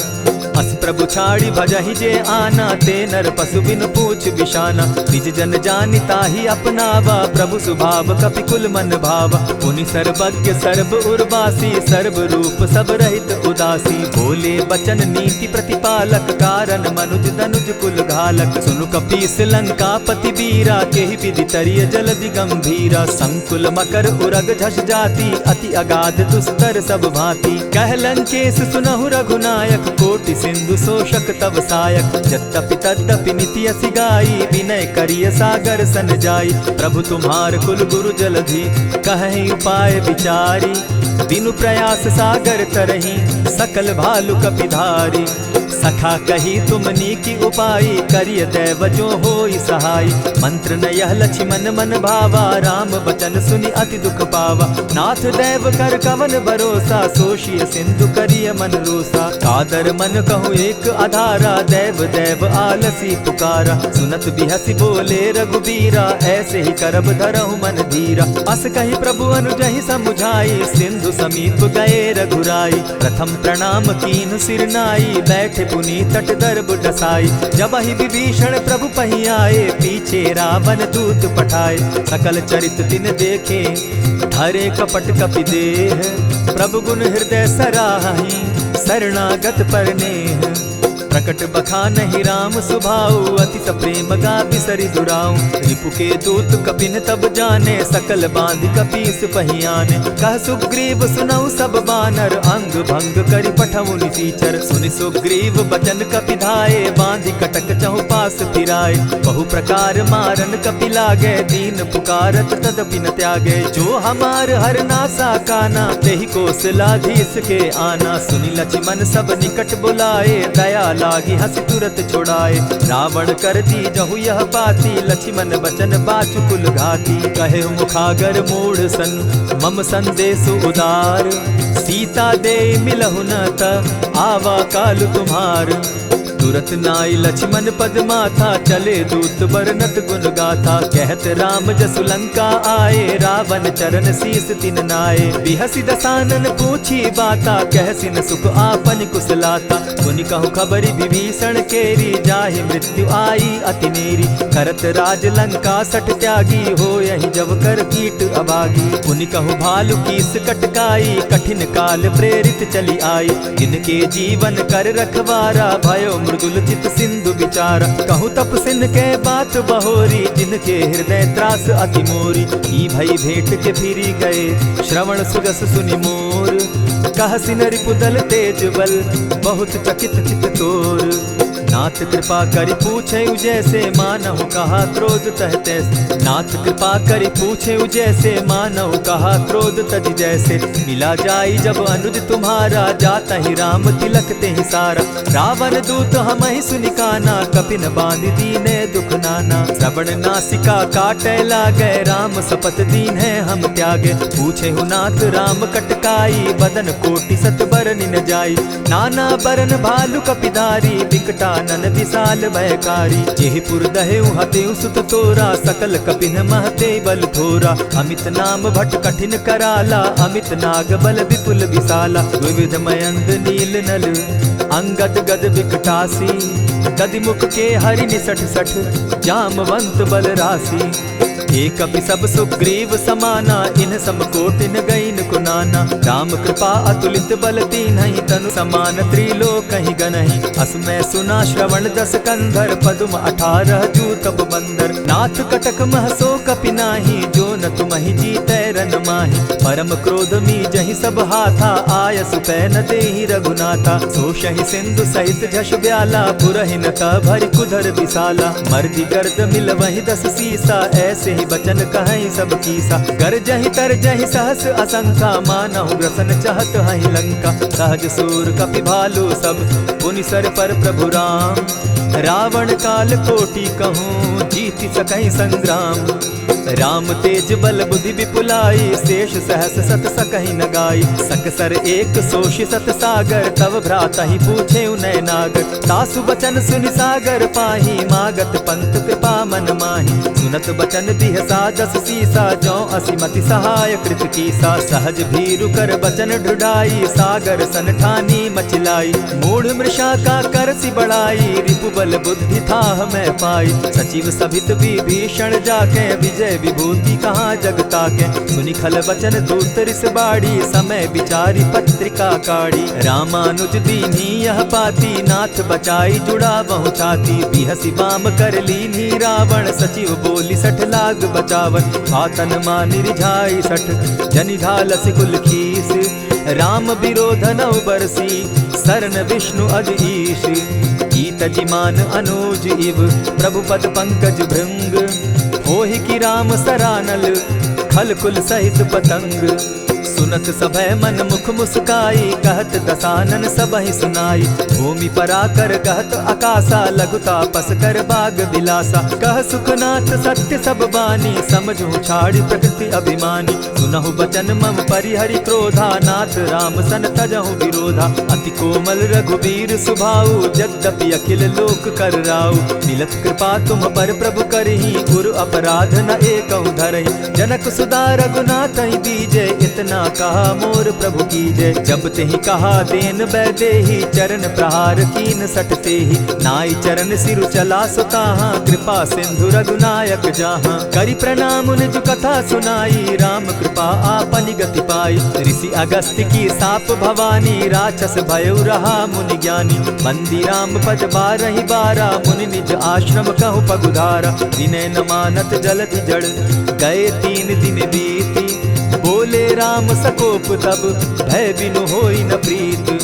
अस प्रभु छाड़ी भजहि जे आना, ते नर पशु बिन पूछ बिशाना। निज जन जानि ताहि अपनावा, प्रभु स्वभाव कपि कुल मन भावा। पुनि सर्वज्ञ सर्व उर्वासी, सर्व रूप सब रहित उदासी। बोले बचन नीति प्रतिपालक, कारण मनुज दनुज कुल घालक। सुनु कपीस लंकापति वीरा, केहि विधि तरिय जलधि गंभीरा। संकुल मकर उरग झष जाति, अति अगाध दुस्तर सब भांति। कह लंकेश सुनहु रघुनायक, कोटि सिंधु शोषक तब सायक। यद्यपि तद्यपि निति असि गाई, विनय करिय सागर सन जाई। प्रभु तुम्हार कुल गुरु जलधि, कहि उपाय विचारी। बिनु प्रयास सागर तरहि, सकल भालु कपिधारी। सखा कही तुम नीकी उपाय, करिय दैव जो होई सहाय। मंत्र न यह लक्ष्मण मन भावा, राम बचन सुनि अति दुख पावा। नाथ दैव कर कवन भरोसा, सोषिय सिंधु करिय मन रोसा। कादर मन कहूँ एक आधारा, दैव दैव आलसी पुकारा। सुनत बिहसी बोले रघुबीरा, ऐसे ही करब धरहु मन धीरा। अस कही प्रभु अनुजहि समुझाई, सिंधु समीप गए रघुराई। प्रथम प्रणाम कीन्ह सिर नाई, बैठे पुनि तट दर्ब डसाई। जब ही विभीषण प्रभु पही आए, पीछे रावण दूत पठाए। सकल चरित तिन देखे, धरे कपट कपि देह। प्रभु गुण हृदय सराहि, शरणागत पर नेह। प्रकट बखानहि राम सुभाऊ, अति सप्रेम गा बिसरि दुराऊ। रिपु के दूत कपिन तब जाने, सकल बांधि कपीस पहियाने। कह सुग्रीव सुनऊ सब बानर, अंग भंग करि पठऊ निसीचर। सुनि सुग्रीव बचन कपि धाये, बांधि कटक चहु पास फिराए। बहु प्रकार मारन कपि लागे, दीन पुकारत तदपि न त्यागे। जो हमार हर नासा काना, तेहि कौशलाधीश के आना। सुनि लक्ष्मण सब निकट बुलाए, दया लागी हंस तुरत छोड़ाए। रावण कर दी जहु यह बाती, लक्ष्मण बचन बाचु कुल घाती। कहे मुखागर मूढ़ सन, मम संदेश उदार। सीता दे मिलहु न त, आवा काल तुम्हार। तुरत नाई लक्ष्मण पद माथा, चले दूत बरनत गुण गाथा। कहत राम जसु लंका आए, रावण चरण शीस तिन नाये। बिहसि दसानन पूछी बाता, कहसिन सुख आपन कुशलाता। मुनि कहु खबरि विभीषण केरी, जाहि मृत्यु आई अति नेरी। करत राज लंका सठ त्यागी, हो यही जब कर कीट अभागी। मुनि कहु भालु कीस कटकाई, कठिन काल प्रेरित चली आई। इनके जीवन कर रखवारा, भयो मृदुल चित सिंधु विचार। कहु तपसिन के बात बहोरी, जिनके हृदय त्रास अति मोरी। की भई भेंट के फिरी गए, श्रवण सुजस सुनि मोर। कहसिन रिपुदल तेज बल, बहुत चकित चित तोर। नाथ कृपा करि पूछे जैसे, मानहु कहा क्रोध तह तैसे। नाथ कृपा करि पूछे जैसे, मानहु कहा क्रोध तज जैसे। मिला जाई जब अनुज तुम्हारा, जाता ही राम तिलक ते ही सारा। रावण दूत हम ही सुनिकाना, कपिन बांध दीने दुख नाना। श्रवण नासिका काटे लागे, राम सपत दीन है हम त्यागे। पूछे हु नाथ राम कटकाई, बदन कोटि सत बरन न जाई। नाना बरन भालु कपिधारी, बिकटा नन विशाल भयकारी। जेहिपुर दहेउ हतेउ सुत तोरा, सकल कपिन महते बल थोरा। अमित नाम भट कठिन कराला, अमित नाग बल विपुल विशाला। द्विविध मयंद नील नल, अंगद गद विकटासी। गदिमुख के हरि निसठ सठ, जामवंत बल राशि। एक कपि सब सुग्रीव समाना, इन सम कोटिन गईन कुनाना। राम कृपा अतुलित बल तीन्हि, तनु समान त्रिलोक ही गनहि। असमय सुना श्रवण दस कंधर, पदुम 18 जूतब बंदर। नाथ कटक महसो कपि नाही, जो न तुमहि जीतै रन माहि। परम क्रोध मी जहि सब हाथा, आय सुपै न देहि रघुनाथा। सोषहि सिंधु सहित झष ब्याला, पुरहि न त भरि कुधर विशाला। मर्दि गर्द मिल वहि 10 सीसा, ऐसे बचन कहीं सब कीसा। कर जहि तर जहि सहस असंखा, मानहु ग्रसन चाहत हहि लंका। सहज सूर कपि भालु सब, पुनि सर पर प्रभु राम। रावण काल कोटि कहूँ, जीति सकहि संग्राम। राम तेज बल बुद्धि विपुलाई, शेष सहस सत सकहि न गाई। सकसर एक सोषि सत सागर, तव भ्राता ही पूछे उनय नागर। तासु बचन सुनि सागर पाही, मागत पंत कृपा मन माही। सुनत बचन बिहसा जस सीसा, जौ असिमति सहाय कृत कीसा। सहज भीरु कर बचन ढुढ़ाई, सागर सन ठानी मचिलाई। मूढ़ मृषा का कर सी बढ़ाई, रिपु बल बुद्धि थाह मैं पाई। सचिव सभित विभीषण जाके, विजय विभूति कहाँ जगता के। सुनि खल बचन दूत रिस बाड़ी, समय विचारी पत्रिका काढ़ी। रामानुज दीनी यह पाती, नाथ बचाई जुड़ा बहु छाती। बिहसी बाम कर लीनी रावण, सचिव बोली सठ लाग बचावन। आतन मानि रिझाई सठ, जनि ढाल सिकुल खीस। राम विरोध नव बरसी, सरन विष्णु अज ईश। गीत जिमान अनुज इव, प्रभु पद पंकज भृंग। होहि कि राम सरानल, खल कुल सहित पतंग। सुनत सभय मन मुख मुस्काई, कहत दसानन सबहि सुनाई। भूमि पराकर कहत आकाशा, लघु तापस कर बाग बिलासा। कह सुखनाथ सत्य सब बानी, समझू छाड़ प्रकृति अभिमानी। सुनहु बचन मम परिहरि क्रोधा, नाथ राम सन तजहु विरोधा। अति कोमल रघुबीर सुभाऊ, यद्यपि अखिल लोक कर राऊ। मिलत कृपा तुम पर प्रभु करही, गुरु अपराध न एकहु धरहि। जनक सुदा रघुनाथ ही दीजे, इतना कहा मोर प्रभु की जय। जब तेहि कहा देन बैदेही, चरण प्रहार कीन सटते ही। नाई चरण सिरु चला सुताहा, कृपा सिंधु रघुनायक जाहा। करि प्रणाम निज कथा सुनाई, राम कृपा आपनि गति पाई। ऋषि अगस्त्य की साप भवानी, राक्षस भयउ रहा मुनि ज्ञानी। बंदी राम पद बारहि बारा, मुनि निज आश्रम कहु पगुधारा। विनय न मानत जलधि जड़, गए 3 दिन बीती। बोले राम सकोप तब, भय बिनु होई न प्रीत।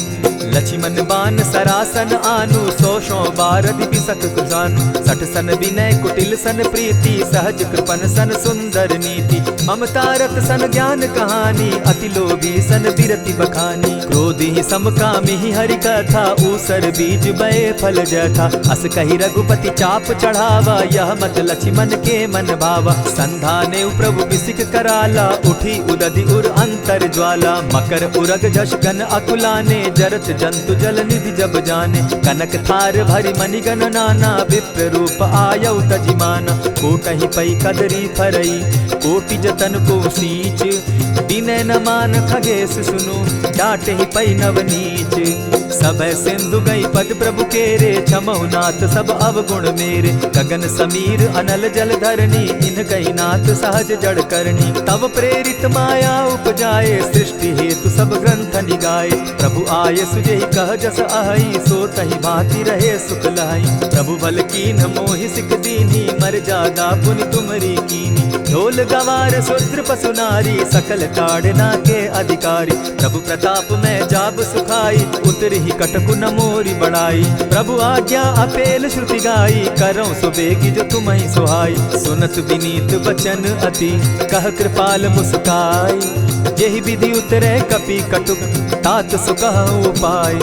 लक्ष्मण बान सरासन आनु, 100 बार दिपिसक कुजानु। 60 सन विनय कुटिल सन प्रीति, सहज कृपन सन सुंदर नीति। ममता रत सन ज्ञान कहानी, अति लोभी सन बिरति बखानी। क्रोधी समकामी हरि कथा, ऊसर बीज बये फल जथा। अस कहि रघुपति चाप चढ़ावा, यह मत लक्ष्मण के मन भावा। संधाने प्रभु बिसिक कराला, उठी उदधि उर अंतर ज्वाला। मकर उरग झष गन अकुलाने, जरत जंतु जल निधि जब जाने। कनक थार भरी मणिगण नाना, विप्र रूप आयउ तजिमाना। कोटहि पै कदरी फरई, कोटि जतन को सींच। विनय न मान खगेश सुनु, डांटहि पै नवनीच। सभय सिंधु गई पद प्रभु केरे, छमहु नाथ सब अवगुण मेरे। गगन समीर अनल जल धरनी, इन गई नाथ सहज जड़ करनी। तब प्रेरित माया उपजाए, सृष्टि हेतु सब ग्रंथ निगाए। प्रभु आय सुजेहि कह जस अहई, सो तहि भांति रहे सुख लहई। प्रभु बल कीन मोहि सिख दीनी, मर जादा पुनि तुमरी कीनी। ढोल गवार शूद्र पशु नारी, सकल ताड़ना के अधिकारी। प्रभु प्रताप में जाब सुखाई, उतरहि कटकु न मोरी बड़ाई। प्रभु आज्ञा अपेल श्रुति गाई, करऊं सुबेगी जो तुम्हि सुहाई। सुनत विनीत वचन अति, कह कृपाल मुस्काई। जेहि विधि उतरे कपि कटुक, तात सुकहु उपाय।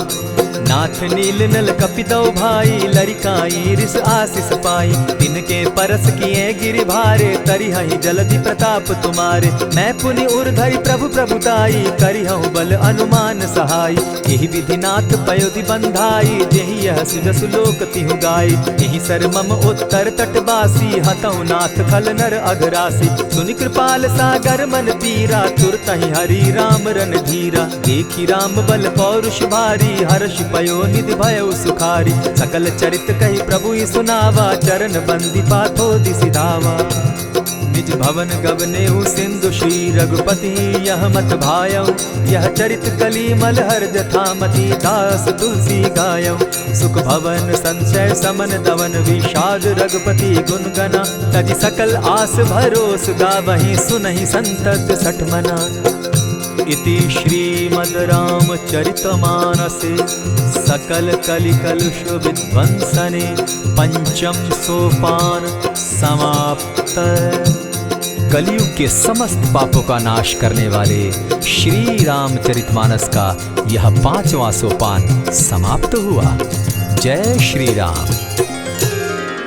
नाथ नील नल कपितौ भाई, लरिकाई रिस आशीष पाई। तिनके परस किए गिरि भारे, तरिहहि जलधि प्रताप तुम्हारे। मैं पुनि उर्धरि प्रभु प्रभुताई, करिहु बल अनुमान सहाय। एहि विधि नाथ पयोधि बंधाई, जेहि यह सुजसु लोक तिहु गाई। एहि सर मम उत्तर तटवासी, हतौ नाथ खल नर अघरासी। सुनि कृपाल सागर मन पीरा, तुरतहि हरि राम रन धीरा। देखि राम बल पौरुष भारी, हर्ष पयो निधि भयउ सुखारी। सकल चरित कहि प्रभु ही सुनावा, चरण बंदी पाथो दिसि धावा। निज भवन गवनेउ सिंधु श्री रघुपति, यह मत भायउ। यह चरित कली मलहर जथामति, दास तुलसी गायउ। सुख भवन संशय समन दवन, विषाद रघुपति गुण गना। तजि सकल आस भरोस, गावहि सुनहि संतत सठ मना। इति श्रीमद् रामचरितमानसे, सकल कलिकलुष विध्वंसने, पंचम सोपान समाप्त। कलयुग के समस्त पापों का नाश करने वाले श्री रामचरितमानस का यह 5वां सोपान समाप्त हुआ। जय श्री राम।